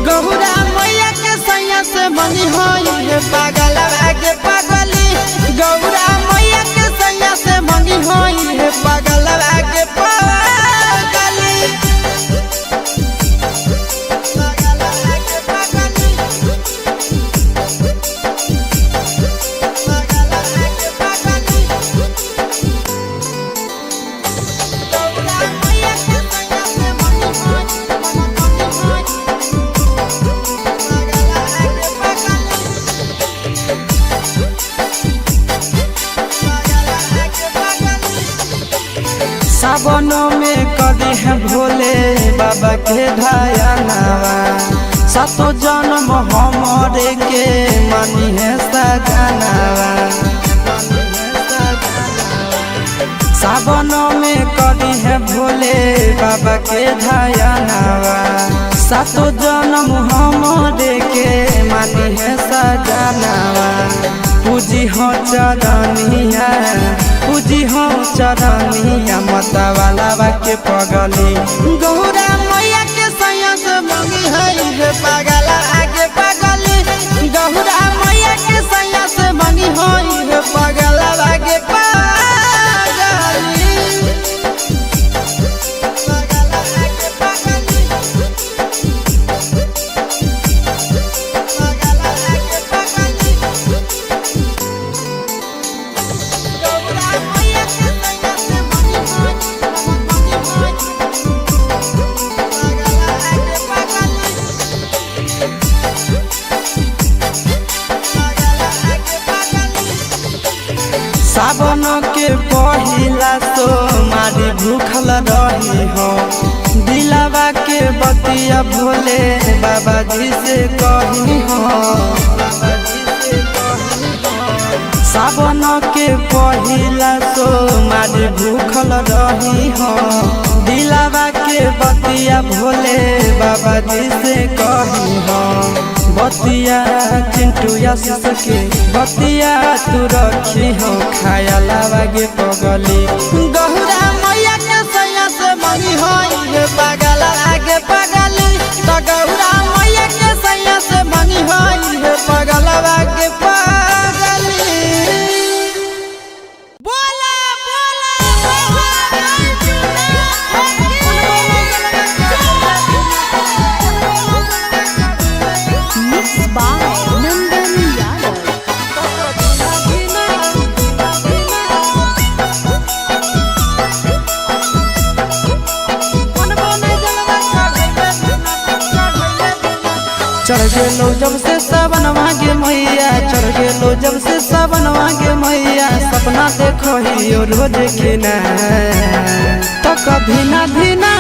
गौरा मैया के सैया से मंगी होई है पगलावा गे पगली गौरा मैया के सैया से मंगी होई है पगलावा गे पगली सावनों में कदी है भोले बाबा के ढायनावा सातो जन्म हमरे के मानी है सजनावा सावनों में कदी है भोले बाबा के ढायनावा सातो जन्म हमरे के मानी है सजनावा पूजी हो चरनिया पूजी हो चरनिया मतवालावा के पगली गौरा मैया के सैया से मंगी है पगला आगे पगली गौरा मैया के सैया से मंगी है पगला आगे पगली सावन के पहिला सोमारी भूखल रही हो दिलावा के बतिया भोले बाबा जी से कही हो सावन के पहिला सोमारी भूखल रही हो दिलावा के बतिया भोले बाबा जी से कही हो बतिया चिंटू आशीष के बतिया तू रखी हो खायलावा गे पगली गौरा मैया के सैया से मंगी होई है पगला आगे पगली तो गौरा मैया के सैया से मंगी होई है पगला आगे पगली बोला चढ़ गेलो जब से सावन मांगे मैया चढ़ गेलो जब से सावन मांगे मैया सपना देखो ही रोज खिना तो कभी ना धीना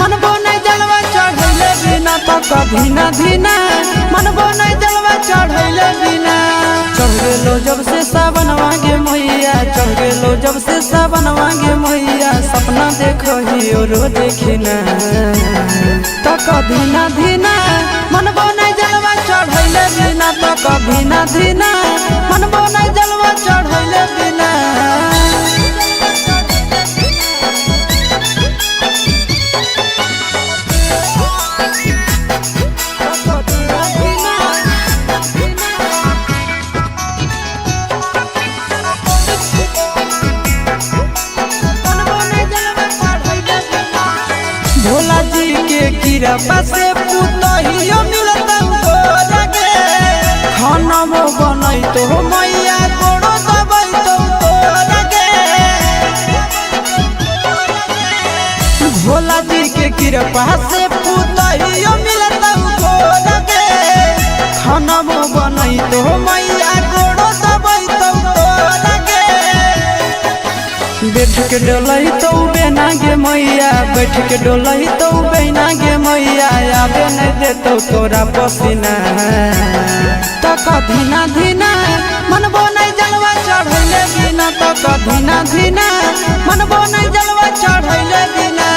मनबो नहीं जलवा चढ़ैले बिना तो कभी ना धीना मनबो नहीं जलवा चढ़ैले बिना चढ़ गेलो जब से सावन मांगे मैया चढ़ गेलो जब से सावन मांगे मैया सपना देखो ही रोज खिना तो कभी ना धीना मनबो नहीं जलवा चढ़ैले बिना तो कभी ना धीना मनबो नहीं जलवा चढ़ैले बिना भोला जी के कृपा से पुतहियो मिलता लगे खाना बनई तो मैया गोड़ो दबाई तो लगे भोला जी के कृपा से पुतहियो मिलता लगे खाना बनई तो मैया गोड़ो दबाई तो लगे बैठ के डोलही तो बेना गे मैया, बैठ के डोलही तो बेना गे मैया, आबे नहीं देतो तोरा पसीना। तो कधीना धीना मनबो नहीं जलवा चढ़ैले बिना, तो कधीना धीना मनबो नहीं जलवा चढ़ैले बिना।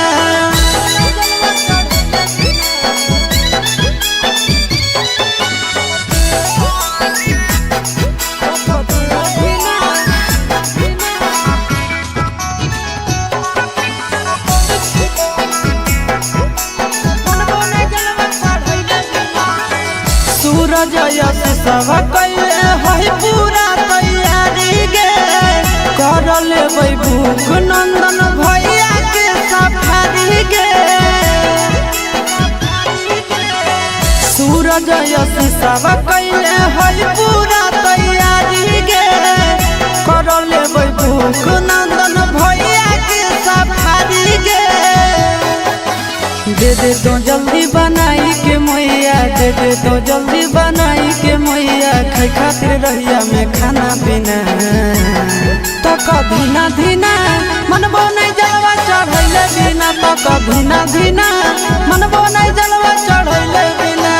सूरज यश सब कैले है पूरा तैयारी गे, कर लेबै भूख नंदन भैया के सफारी गे। सूरज यश सब कैले है पूरा तैयारी गे, कर लेबै भूख नंदन भैया के सफारी गे। दे दे तो जल्दी बनाई के मैया, दे दे तो जल्दी बनाई के मैया, खाई खातिर रहिया में खाना पीना। तो कधीना धीना मनबो नहीं जलवा चढ़ैले बिना, तो कधीना धीना मनबो नहीं जलवा चढ़ैले बिना।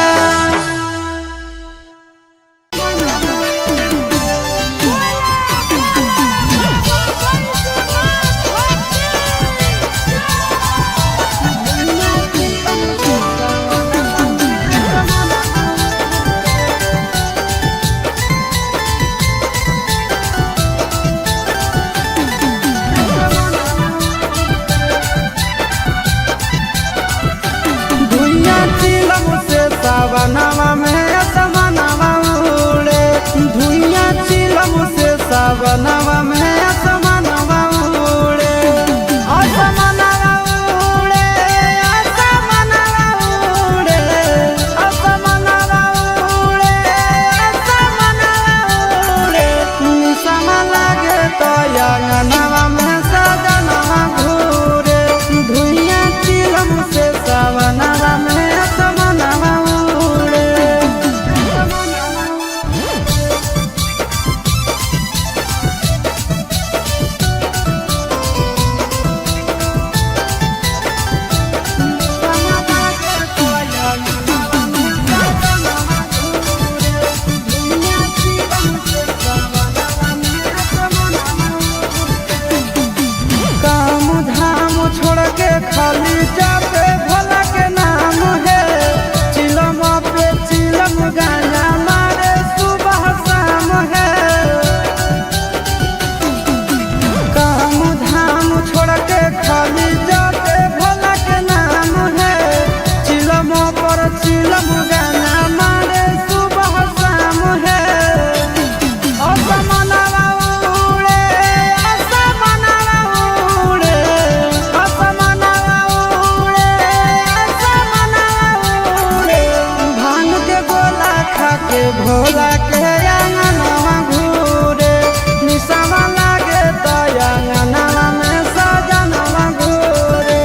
सावनवा में असमनवा उड़े, धुइया चिलम से सावनवा में असमनवा उड़े, असमनवा उड़े, असमनवा उड़े, असमनवा उड़े, असमनवा उड़े। निसमा लागे तो अंगनवा में सजनवा घूरे, धुइया चिलम से सावनवा में असमनवा। खाली जाते भोला के नाम है, चिलम पे चिलम गाना मारे सुबह शाम है। काम धाम छोड़ के खाली जाते भोला के नाम है, चिलम पर चिलम गाना मारे सुबह शाम है। असमनवा उड़े, असमनवा उड़े, असमनवा भांग के गोला खा के भोला के अंगनवा घूरे, निसवा लागे तो अंगनवा में सजनवा घूरे।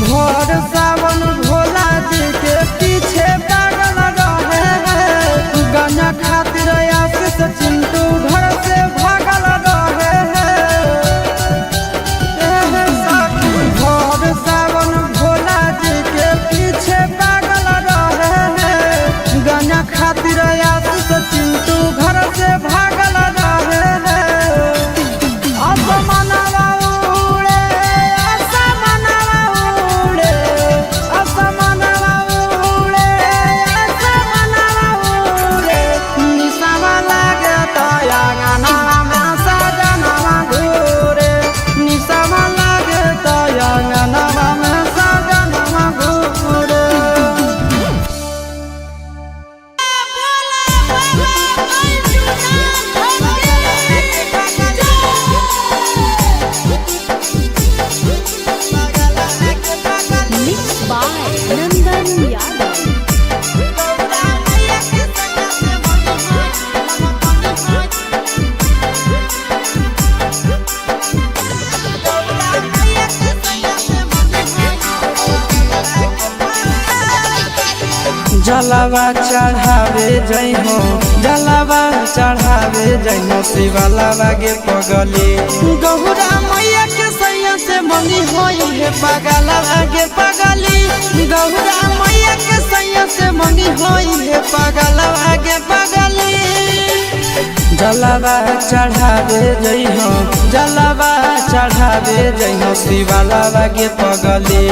भोर सावन भोला जी के पीछे पागल रहे हैं, गाना खातिर आशीष चिंटू घर से भागल रहे हैं। भोर सावन भोला जी के पीछे पागल रहे हैं, गाना खातिर आशीष चिंटू घर से भागल रहे हैं। असमनवा उड़े, असमनवा उड़े, असमनवा उड़े, असमनवा उड़े। निसवा लागे तो अंगनवा में सजनवा घूरे, निसवा लागे तो अंगनवा में सजनवा घूरे। Mixed by Nandan Yadav. जलावा चढ़ावे जइहो जलावा चढ़ावे जइहो शिवालावा गे पगली गौरा मैया के सैया से मंगी होई है पगलावा गे पगली गौरा मैया के सैया से मंगी होई है पगलावा गे पगली जलावा चढ़ावे जइहो जलावा चढ़ावे जइहो शिवालावा गे पगली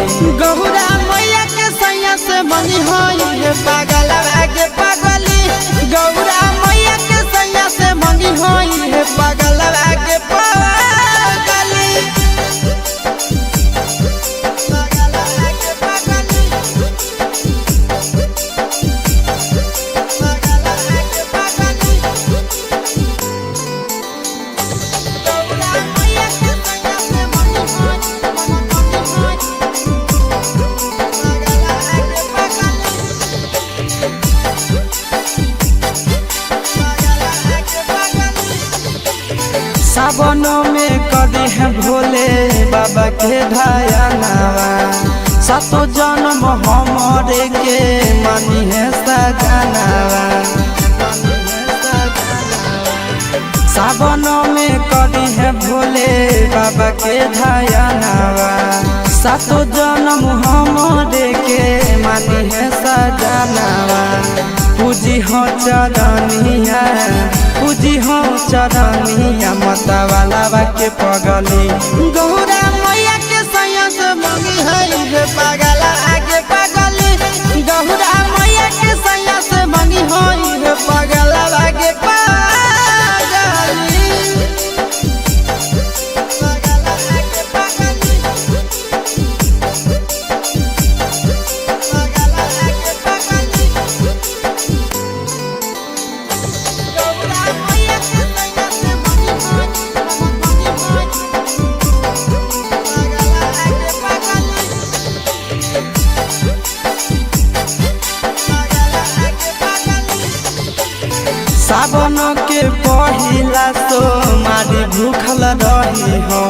गौरा मैया के सैया से मंगी होई है पगलावा गे पगली गौरा मैया के सैया से मंगी होई है पगलावा गे पगली सावनों में कदी है भोले बाबा के ढायनावा सातो जन्म हमारे के मानी है सजनावा सावनों में कदी है भोले बाबा के ढायनावा सातो जन्म हमारे के मानी है सजनावा पूजी हो चरनिया पूजी हो चरनिया मतवालावा के पगली गौरा मैया के सैया से मंगी है पगला आगे पगली गौरा मैया के सैया से मंगी है पगला आगे पगली सावन के पहिला तो मारी भूखल रही हो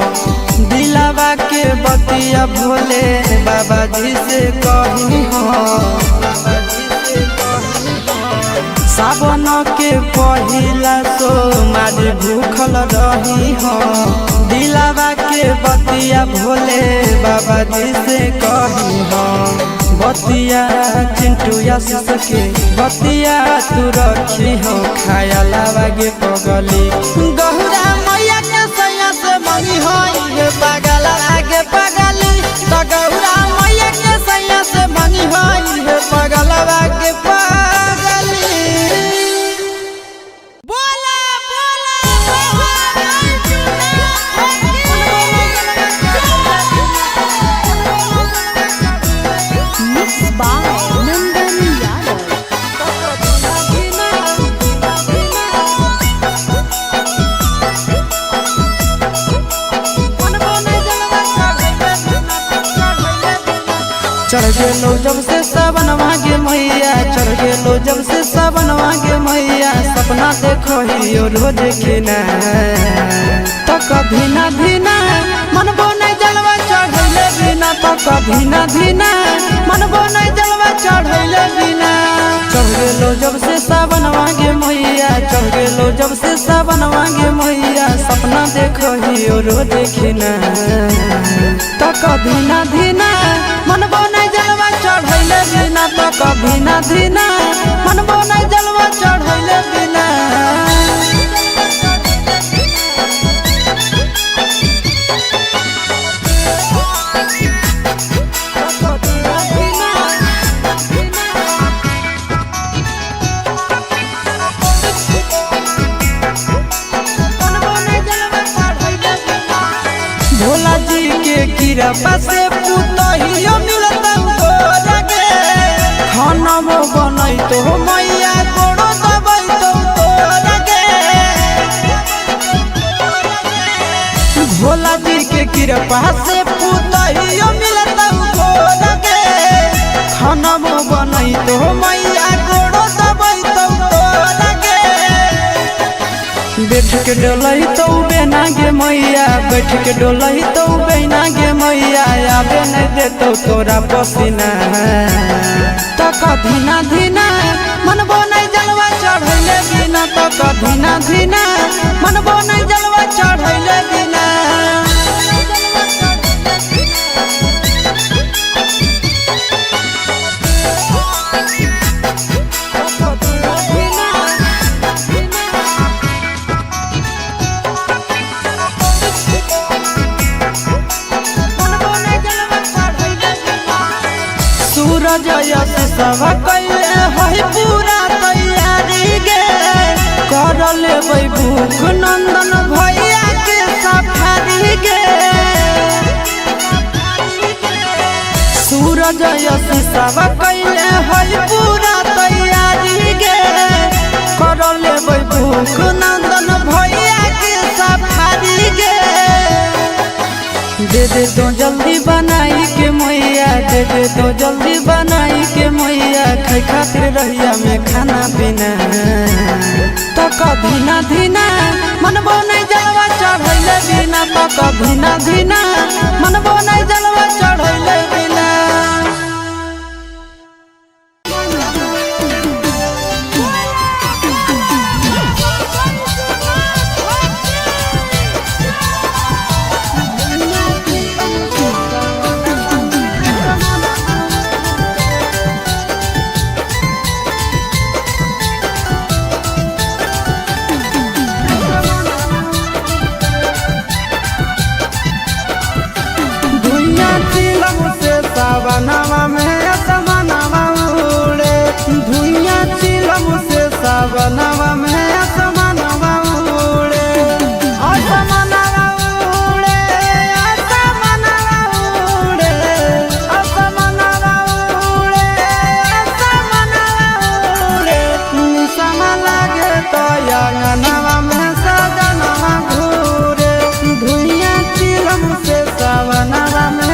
दिलावा के बतिया भोले बाबा जी से कही हो सावन के पहिला तो मारी भूखल रही हो दिलावा के बतिया भोले बाबा जी से कही हो बतिया चिंटू आशीष के बतिया तू रखी हो खायलावा गे पगली गौरा मैया के सैया से मंगी होई पगला आगे पगली तो गौरा मैया के सैया से मंगी होई पगला आगे पगली बोला चढ़ गेलो जब से सावन मांगे मैया चढ़ गेलो जब से सावन मांगे मैया सपना देखो ही रोज खिना तो कभी ना धीना मन बोने जलवा चढ़ैले बिना तो कभी ना धीना मन बोने जलवा चढ़ैले बिना चढ़ गेलो जब से सावन मांगे मैया चढ़ गेलो जब से सावन मांगे मैया सपना देखो ही रोज खिना तो कभी ना धीना मन बोने जलवा चढ़ैले बिना तो कभी ना धीना मन बोने जलवा चढ़ैले बिना भोला जी के कृपा से पुतहियो मिलत गोरगे खाना मो बनई तो मैया गोड़ो दबई तो तोरगे भोला जी के कृपा से पुतहियो मिलत गोरगे खाना मो बनई तो मैया गोड़ो दबई तो तोरगे बैठ के डोलही तो बेना गे मैया, बैठ के डोलही तो बेना गे मैया, आबे नहीं देतो तोरा पसीना। तक धीना धीना मनबो नहीं जलवा चढ़ैले बिना, तक धीना धीना मनबो नहीं जलवा चढ़ैले बिना। सूरज यश सब कैले है पूरा तैयारी गे, कर लेबै भूख नंदन भैया के सफारी गे। सूरज यश सब कैले है पूरा तैयारी गे, कर लेबै भूख नंदन भैया के सफारी गे। दे दे तो जल्दी बनाई के मैया, दे दे तो जल्दी बनाई के मैया, खाई खातिर रहिया में खाना पीना। तक धीना धीना मनबो नहीं जलवा चढ़ैले बिना, तक धीना धीना मनबो नहीं जलवा चढ़ैले बिना। सावनवा में असमनवा उड़े, धुइया चिलम से सावनवा में असमनवा उड़े। असमनवा उड़े, असमनवा उड़े, असमनवा उड़े, असमनवा उड़े। निशमा लागे तो अंगनवा में सजनवा घूरे, धुइया चिलम से सावनवा में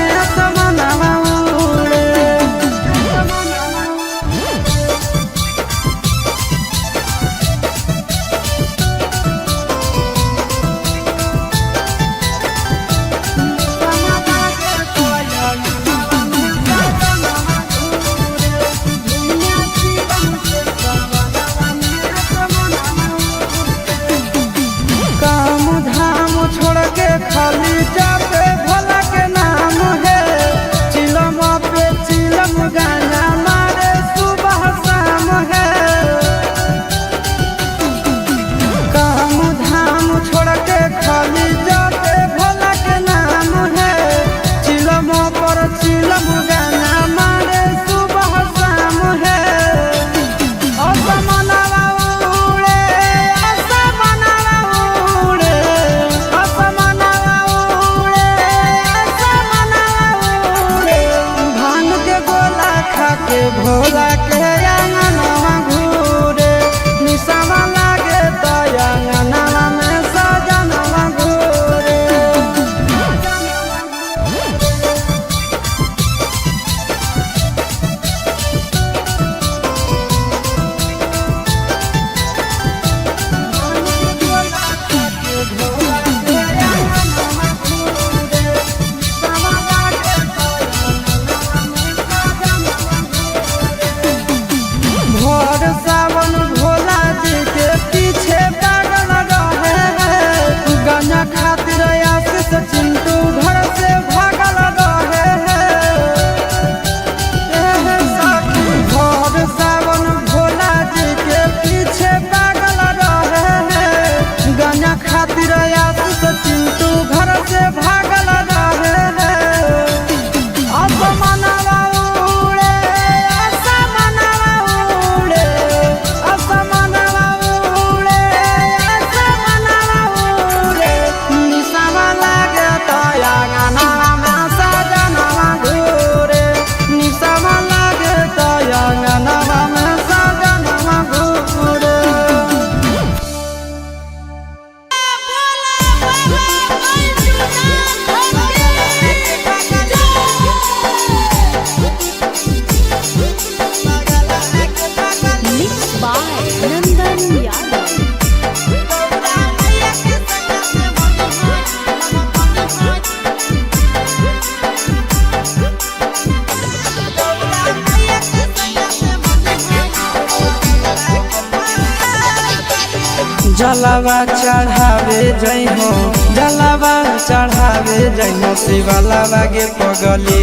जलावा चढ़ावे जइहो जलावा चढ़ावे जइहो शिवालावा गे पगली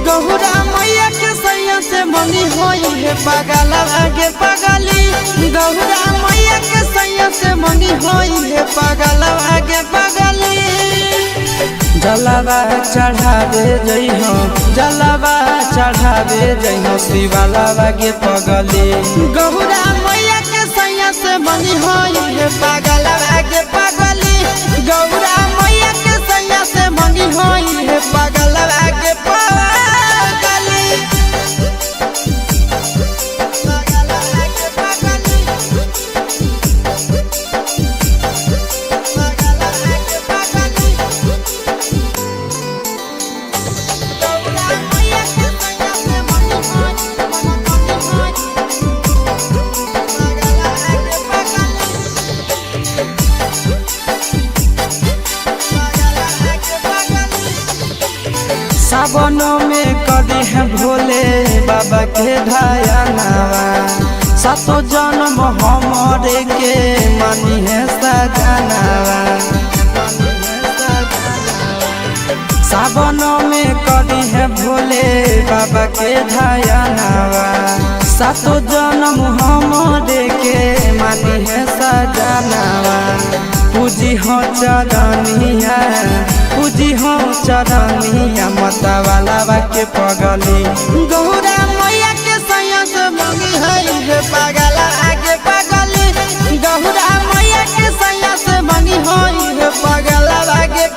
गौरा मैया के सैया से मंगी होई है पागलवा गे पगली गौरा मैया के सैया से मंगी होई है पागलवा गे पगली जलावा चढ़ावे जइहो जलावा चढ़ावे जइहो शिवालावा गे पगली गौरा मैया के सैया से मंगी होई है पागलवा गे पगली गौरा मैया के सैया से मंगी होई है पागलवा गे पगली सावनों में कदी है भोले बाबा के ढायनावा सातो जन्म हमरे के मानी है सजनावा सावनों में कदी है भोले बाबा के ढायनावा सातो जन्म हमरे के मानी है सजनावा पूजी हो चरनिया पूजी हो चरनिया मतवालावा के पगली गौरा मैया के सैया से मंगी है पागला आगे पगली गौरा मैया के सैया से मंगी है पागला आगे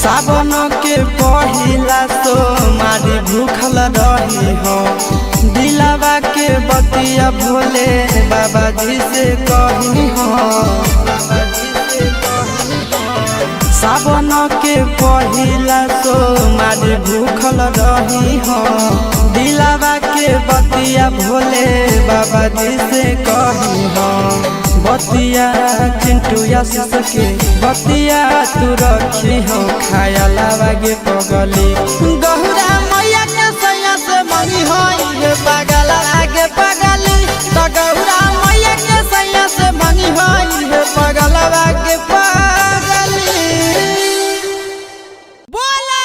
सावन के पहिला तो मारी भूखल रही हो दिलावा के बतिया भोले बाबा जी से कही हो सावन के पहिला तो मारी भूखल रही हो दिलावा के बतिया भोले बाबा जी से कही हो बतिया चिंटू आशीष के बतिया तू रखी हो खायलावा गे पगली गौरा मैया के सैया से मंगी होई पागल आगे पगली तो गौरा मैया के सैया से मंगी होई पागल आगे पगली बोला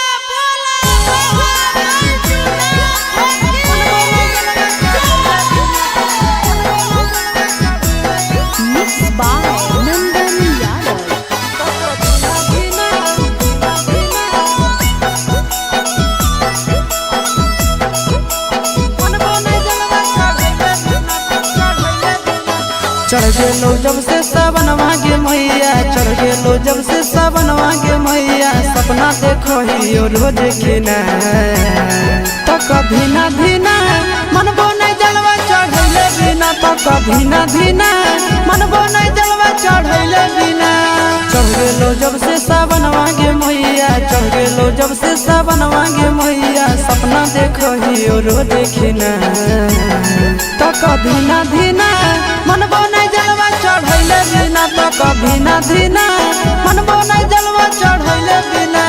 चढ़ गेलो जब से सावन मांगे मैया चढ़ गेलो जब से सावन मांगे मैया सपना देखो ही रोज खिना तो कभी ना धीना मनबो नहीं जलवा चढ़ैले बिना तो कभी ना धीना मनबो नहीं जलवा चढ़ैले बिना चढ़ गेलो जब से सावन मांगे मैया चढ़ गेलो जब से सावन मांगे मैया सपना देखो ही रोज खिना तो कभी ना धीना मनबो नहीं जलवा चढ़ैले बिना तो कभी ना धीना मनबो नहीं जलवा चढ़ैले बिना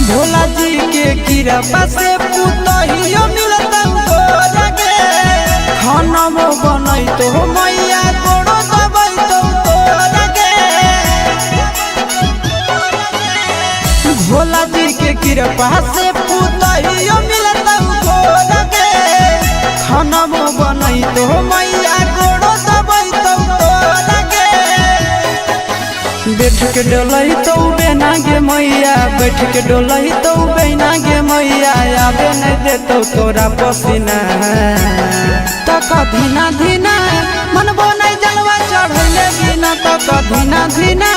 भोला जी के कीड़ा पासे पुतहियो मिलता लगे खाना में बनई तो मैया गोड़ो दबई तो लगे भोला जी के कीड़ा पासे पुतहियो मिलता लगे खाना में बनई तो मैया गोड़ो दबई तो लगे बैठ के डोलही तो बेना गे मैया बैठ के डोलही तो बेना गे मैया आबे नहीं देतो तोरा पसीना तो कभी ना धीना तो कधीना धीना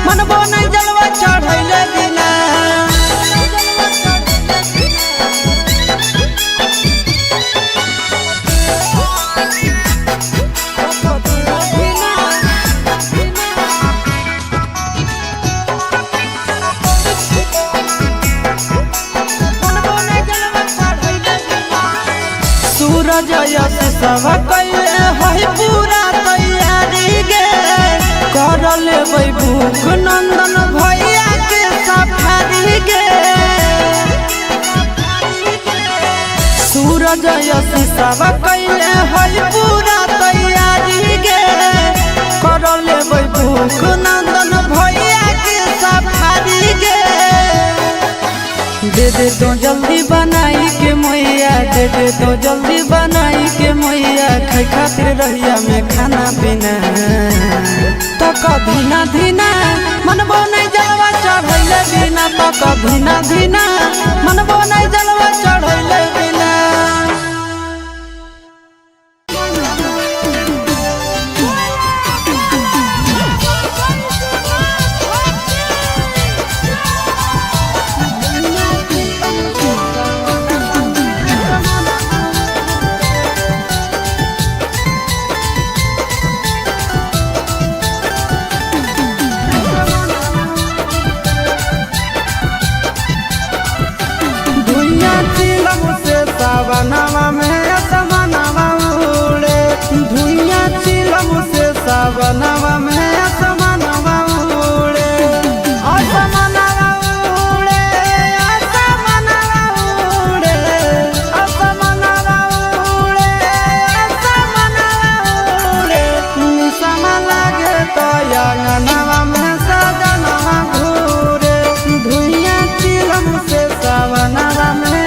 मन बने जलवा चढ़ैले बिना। सूरज यश सब कैले है पूरा तैयारी गे कर लेबै भूख नंदन भैया के सफारी गे। सूरज यश सब कैले है पूरा तैयारी गे कर लेबै भूख नंदन भैया के सफारी गे। दे दे तो जल्दी बनाई के मैया दे दे तो जल्दी बनाई के मैया खाई खातिर रहिया में खाना पीना तो कधीना धीना मन बने जलवा चढ़ैले बिना तो कधीना धीना मन बने जलवा चढ़ैले बिना। सावनवा में असमनवा उड़े धुइया चिलम से सावनवा में असमनवा उड़े असमनवा उड़े असमनवा उड़े असमनवा उड़े असमनवा उड़े निशमा लागे तो अंगनवा में सजनवा घूरे धुइया चिलम से सावनवा में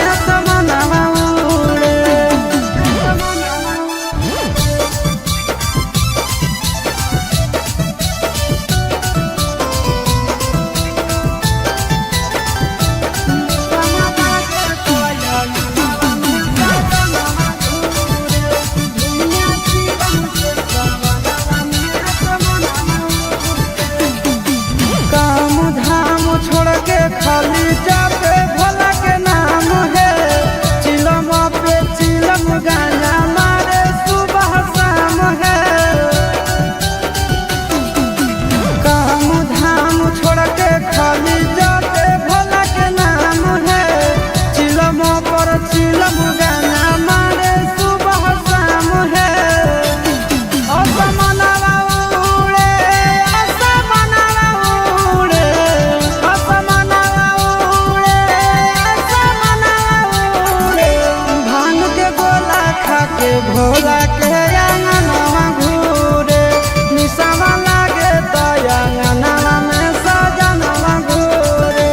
खाली जाते भोला के नाम है चिलम पे चिलम गाना मारे सुबह शाम है। काम धाम छोड़ के खाली जाते भोला के नाम है चिलम पर चिलम गाना मारे सुबह शाम है। असमनवा उड़े असमनवा उड़े भोला के अंगनवा घूरे निशमा लागे तो अंगनवा में सजनवा घूरे।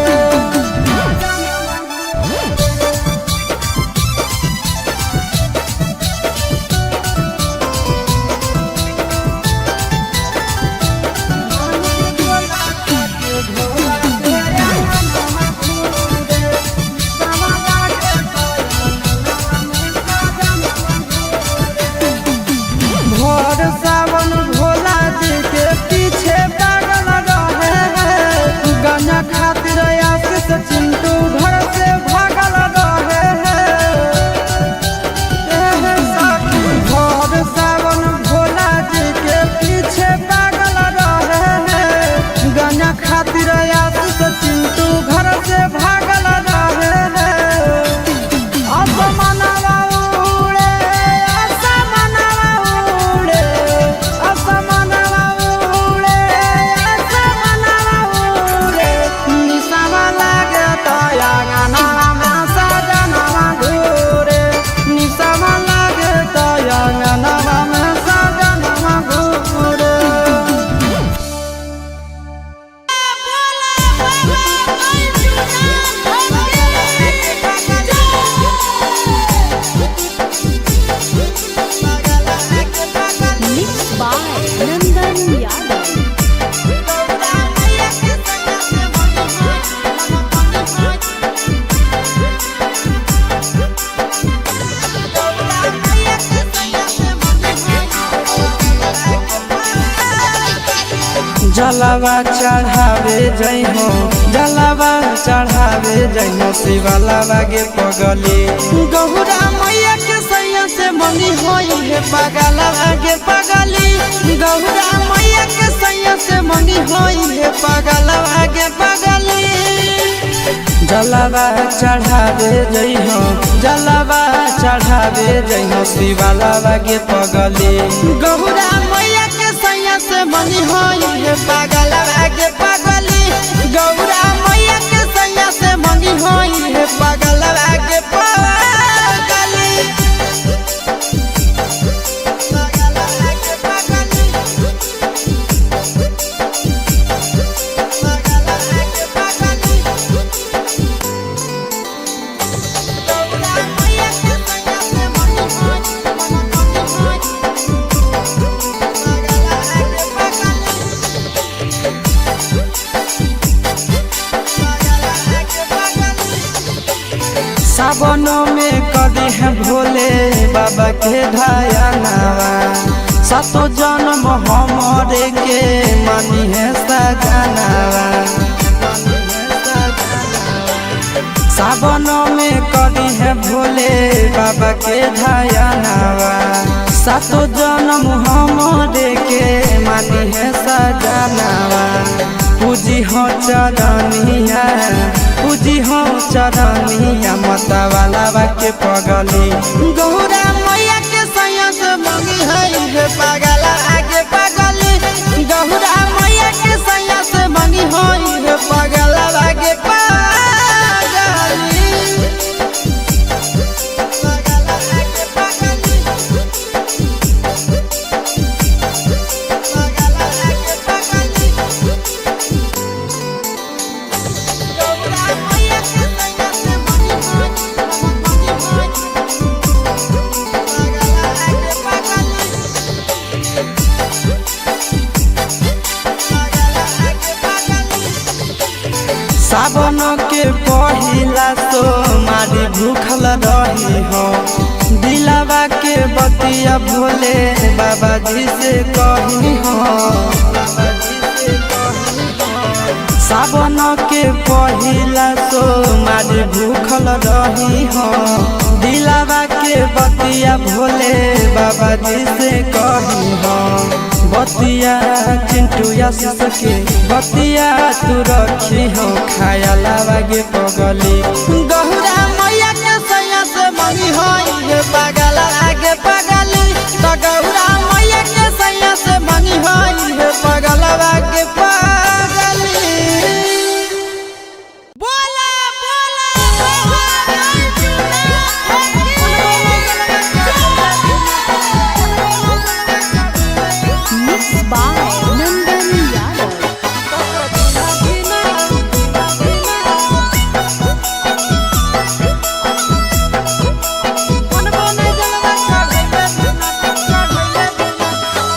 जलावा चढ़ावे जइहो जलावा चढ़ावे जइहो शिवालावा गे पगली गौरा मैया के सैया से मंगी होई है पगलावा गे पगली गौरा मैया के सैया से मंगी होई है पगलावा गे पगली जलावा चढ़ावे जइहो जलावा चढ़ावे जइहो शिवालावा गे पगली गौरा मैया के सैया से मंगी होई है पगलावा गे पगली गौरा मैया के सैया से मंगी होई है पगलावा गे पगली सावनों में कदी है भोले बाबा के ढायानावा सातो जन्म हमरे के मानी है सजनावा सावनों में कदी है भोले बाबा के ढायानावा सातो जन्म हमरे के मानी है सजनावा पूजी हो चरनिया पूजी हो चरनिया मतवालावा के पगली गौरा मैया के सैया से मंगी है पगला आगे पगली गौरा मैया के सैया से मंगी है पगला आगे पगली सावन के पहिला तो मारी भूखल रही हो दिलावा के बतिया भोले बाबा जी से कही हो सावन के पहिला तो मारी भूखल रही हो दिलावा के बतिया भोले बाबा जी से कही हो बतिया चिंटू आशीष के बतिया तू रखी हो खायालावा गे पगली गौरा मैया के सैया से मंगी होई पगला आगे पगली तो गौरा मैया के सैया से मंगी होई पगला आगे पगली बोला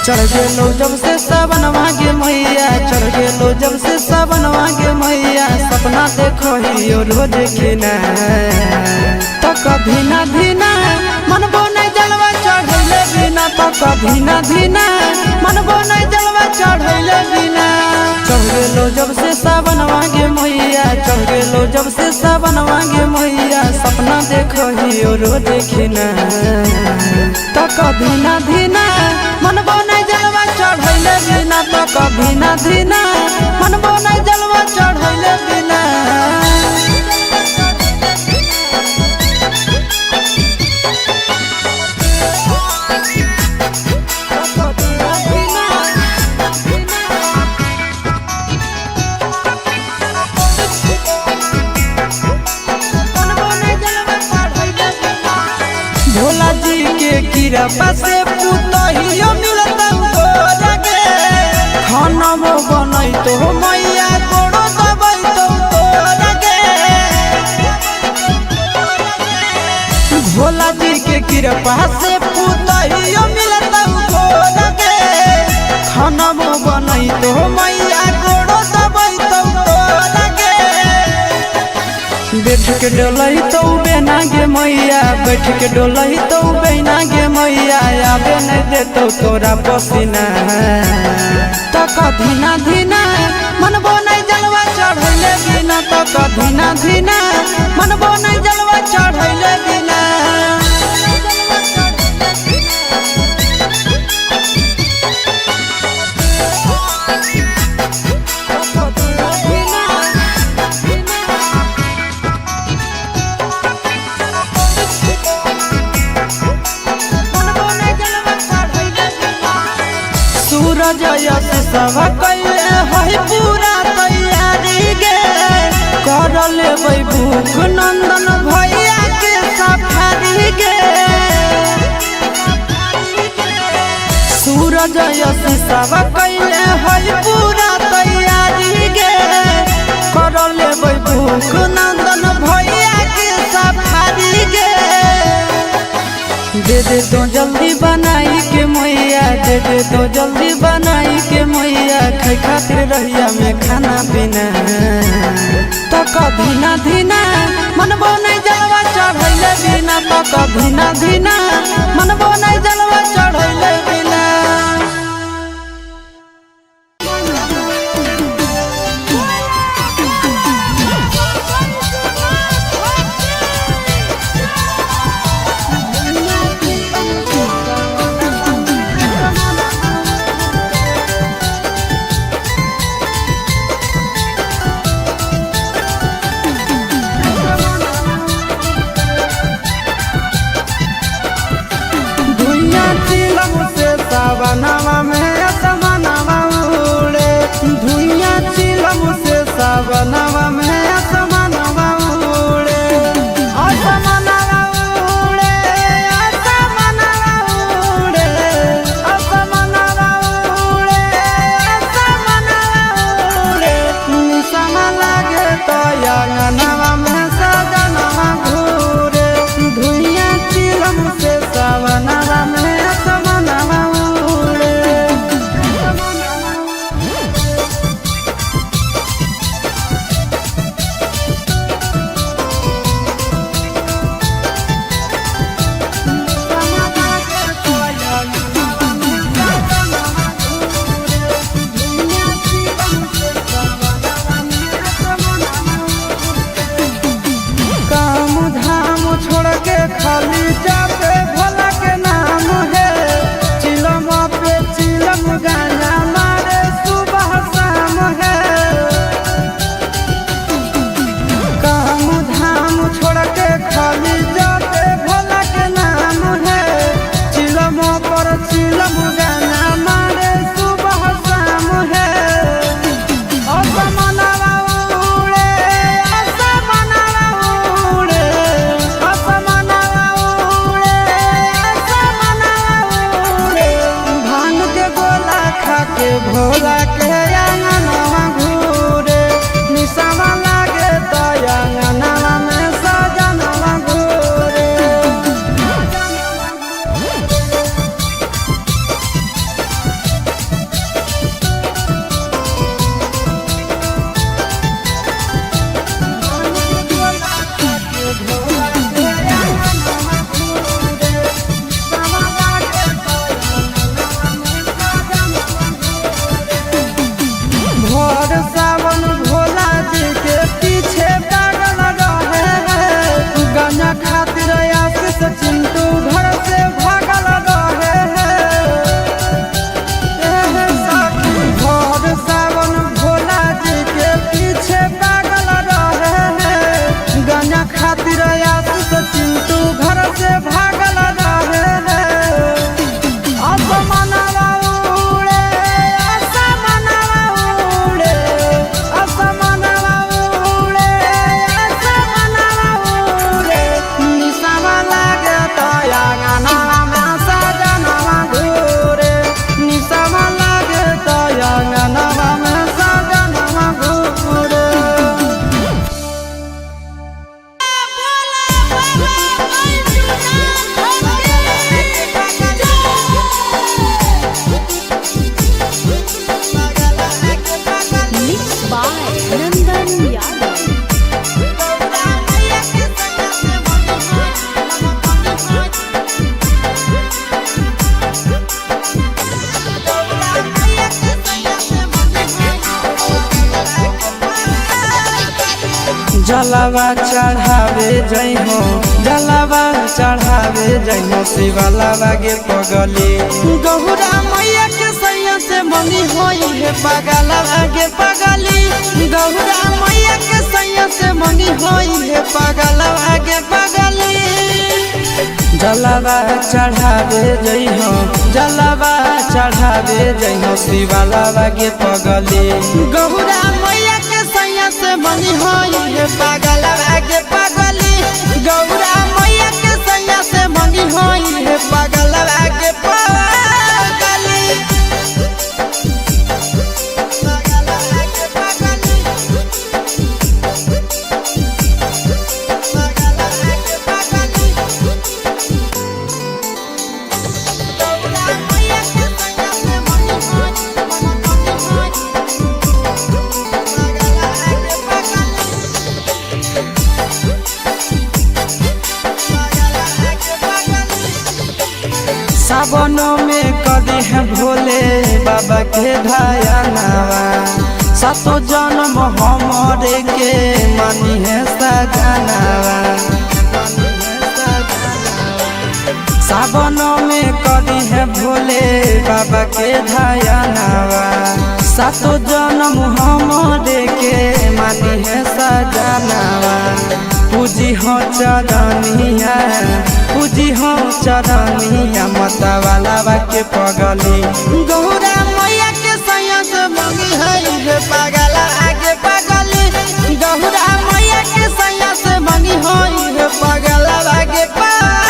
चढ़ गेलो जब से सावन मांगे मैया चढ़ गेलो जब से सावन मांगे मैया सपना देखो ही रोज खिना तो कभी ना धीना मनबो नहीं जलवा चढ़ैले बिना तो कभी ना धीना मनबो नहीं जलवा चढ़ैले बिना चढ़ गेलो जब से सावन मांगे मैया चढ़ गेलो जब से सावन मांगे मैया सपना देखो ही रोज खिना तो कभी ना धीना मनबो नहीं जलवा चढ़ैले बिना तो कभी ना धीना मनबो नहीं जलवा चढ़ैले बिना भोला जी के कृपा से पुतहियो मिलता लगे खाना बनई तो मैया कोड़ो दबई तो लगे भोला जी के कृपा से पुतहियो मिलता लगे खाना बनई तो मैया कोड़ो दबई तो लगे बैठ के डोलही तो बेना गे मैया बैठ के डोलही तो बेना गे मैया मैया आवे नहीं देतो तोरा पसीना तो कधीना धीना मनबो नहीं जलवा चढ़ैले बिना तो कधीना धीना मनबो नहीं जलवा चढ़ैले बिना सूरज यश सब कैले है पूरा तैयारी गे कर लेबै भूख नंदन भैया के सफारी गे सूरज यश सब कैले है पूरा तैयारी गे कर लेबै भूख नंदन भैया के सफारी गे दे दे तो जल्दी बनाई के मैया दे दे तो जल्दी बनाई के मैया खाई खातिर रहिया में खाना पीना तो कधीना धीना मनबो नहीं जलवा चढ़ैले बिना तो कधीना धीना मनबो नहीं जलवा चढ़ैले बिना सावनवा में असमनवा उड़े धुइया चिलम से सावनवा में असमनवा उड़े असमनवा उड़े असमनवा उड़े असमनवा उड़े असमनवा उड़े निशान लागे तो अंगनवा में सजनवा घूरे धुइया चिलम से सावनवा में खाली जाते भोला के नाम है चिलमा पे चिलम गाना मारे सुबह शाम है काम धाम छोड़ के खाली जाते भोला के नाम है चिलमा पर चिलम गाना मारे सुबह शाम है असमनवा उड़े असमनवा उड़े के भोला के अंगनवा घूरे निशावा लागे तो अंगनवा में सजनवा घूरे जलावा चढ़ावे जइहो जलावा चढ़ावे जइहो शिवालावा गे पगली गौरा मैया के सैया से मंगी होई है पगलावा गे पगली गौरा मैया के सैया से मंगी होई है पगलावा गे पगली जलावा चढ़ावे जइहो जलावा चढ़ावे जइहो शिवालावा गे पगली गौरा मैया के सैया से मंगी होई है पगलावा गे पगली गौरा मैया के सैया से मंगी होई है पगलावा गे पगली सावनों में कदी है भोले बाबा के ढायानावा सातो जन्म हमारे के मानी है सजनावा सावनों में कदी है भोले बाबा के ढायानावा सातो जन्म हमारे के मानी है सजनावा पूजी हो चरनिया पूजी हो चरनिया मतवालावा के पगली गौरा मैया के सैया से मंगी है पगला आगे पगली गौरा मैया के सैया से मंगी है पगला आगे पगली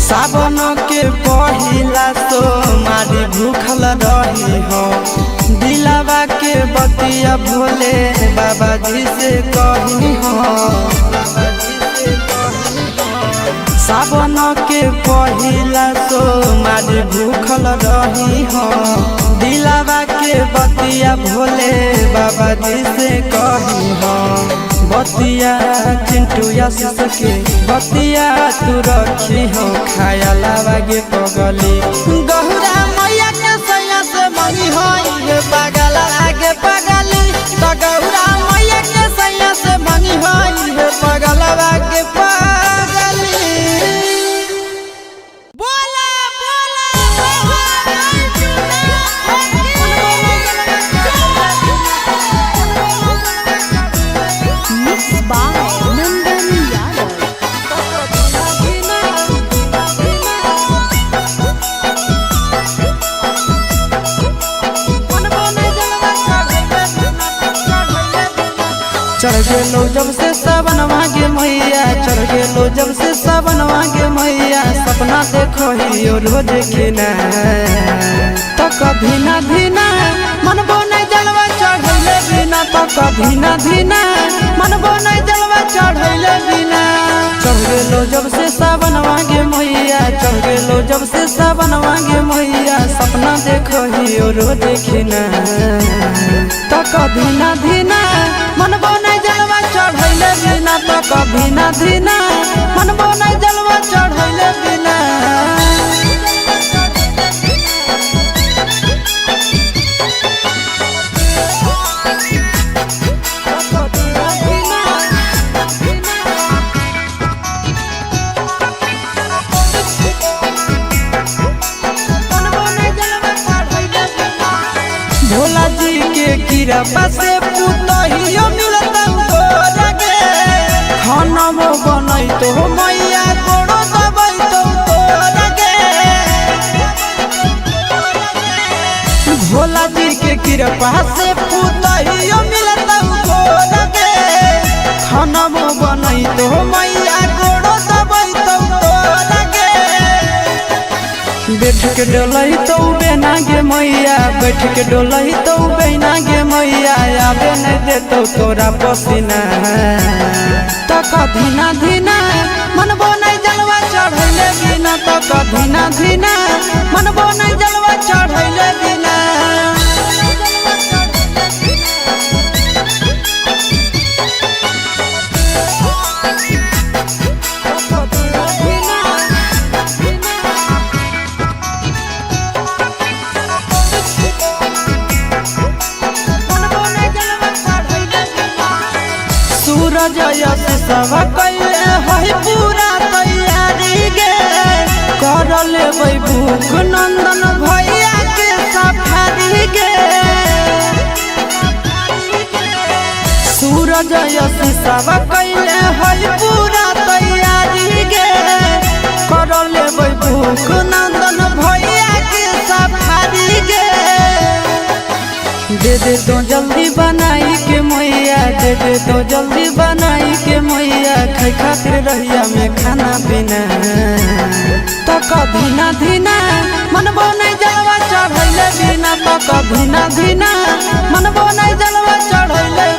सावन के पहिला तो मारी भूखल रही हो दिलावा के बतिया भोले बाबा जी से कही हो सावन के पहिला तो मारी भूखल रही हो दिलावा के बतिया भोले बाबा जी से कही हो बतिया चिंटू यासिस के बतिया तू रखी हो खायालावा गे पगली गौरा मैया के सैया से मंगी होई है पगला आगे पगली तो गौरा मैया के सैया से मंगी होई है पगला आगे पगली बोला चढ़ गेलो जब से सावन मांगे मैया चढ़ गेलो जब से सावन मांगे मैया सपना देखो ही रोज खिना तो कभी ना धीना मनबो नहीं जलवा चढ़ैले बिना तो कभी ना धीना मनबो नहीं जलवा चढ़ैले बिना चढ़ गेलो जब से सावन मांगे मैया चढ़ गेलो जब से सावन मांगे मैया सपना देखो ही रोज खिना तो कभी ना धीना मनबो नहीं जलवा चढ़ैले बिना तो कभी ना धीना मनबो नहीं जलवा चढ़ैले बिना भोला जी के कृपा से पुतहियो मिलता गोरगे खाना बनई तो मैया गोड़ो दबई तो तोरगे भोला जी के कृपा से पुतहियो मिलता गोरगे खाना बनई तो मैया गोड़ो दबई तो तोरगे बैठ के डोलई तो बेना गे मैया बैठ के डोलई तो बेना गे मैया आवे नहीं देतो तोरा पसीना तो कधीना धीना मनबो नहीं जलवा चढ़ैले बिना तो कधीना धीना मनबो नहीं जलवा चढ़ैले बिना सूरज यश सब कैले है पूरा तैयारी गे कर लेबै भूख नंदन भैया के सफारी गे सूरज यश सब कैले है पूरा तैयारी गे कर लेबै भूख नंदन भैया के सफारी गे दे दे तो जल्दी बनाई के मैया दे दे तो जल्दी बनाई के मैया खाई खातिर रहिया में खाना पीना तो कधीना धीना मनबो नहीं जलवा चढ़ैले बिना तो कधीना धीना मनबो नहीं जलवा चढ़ैले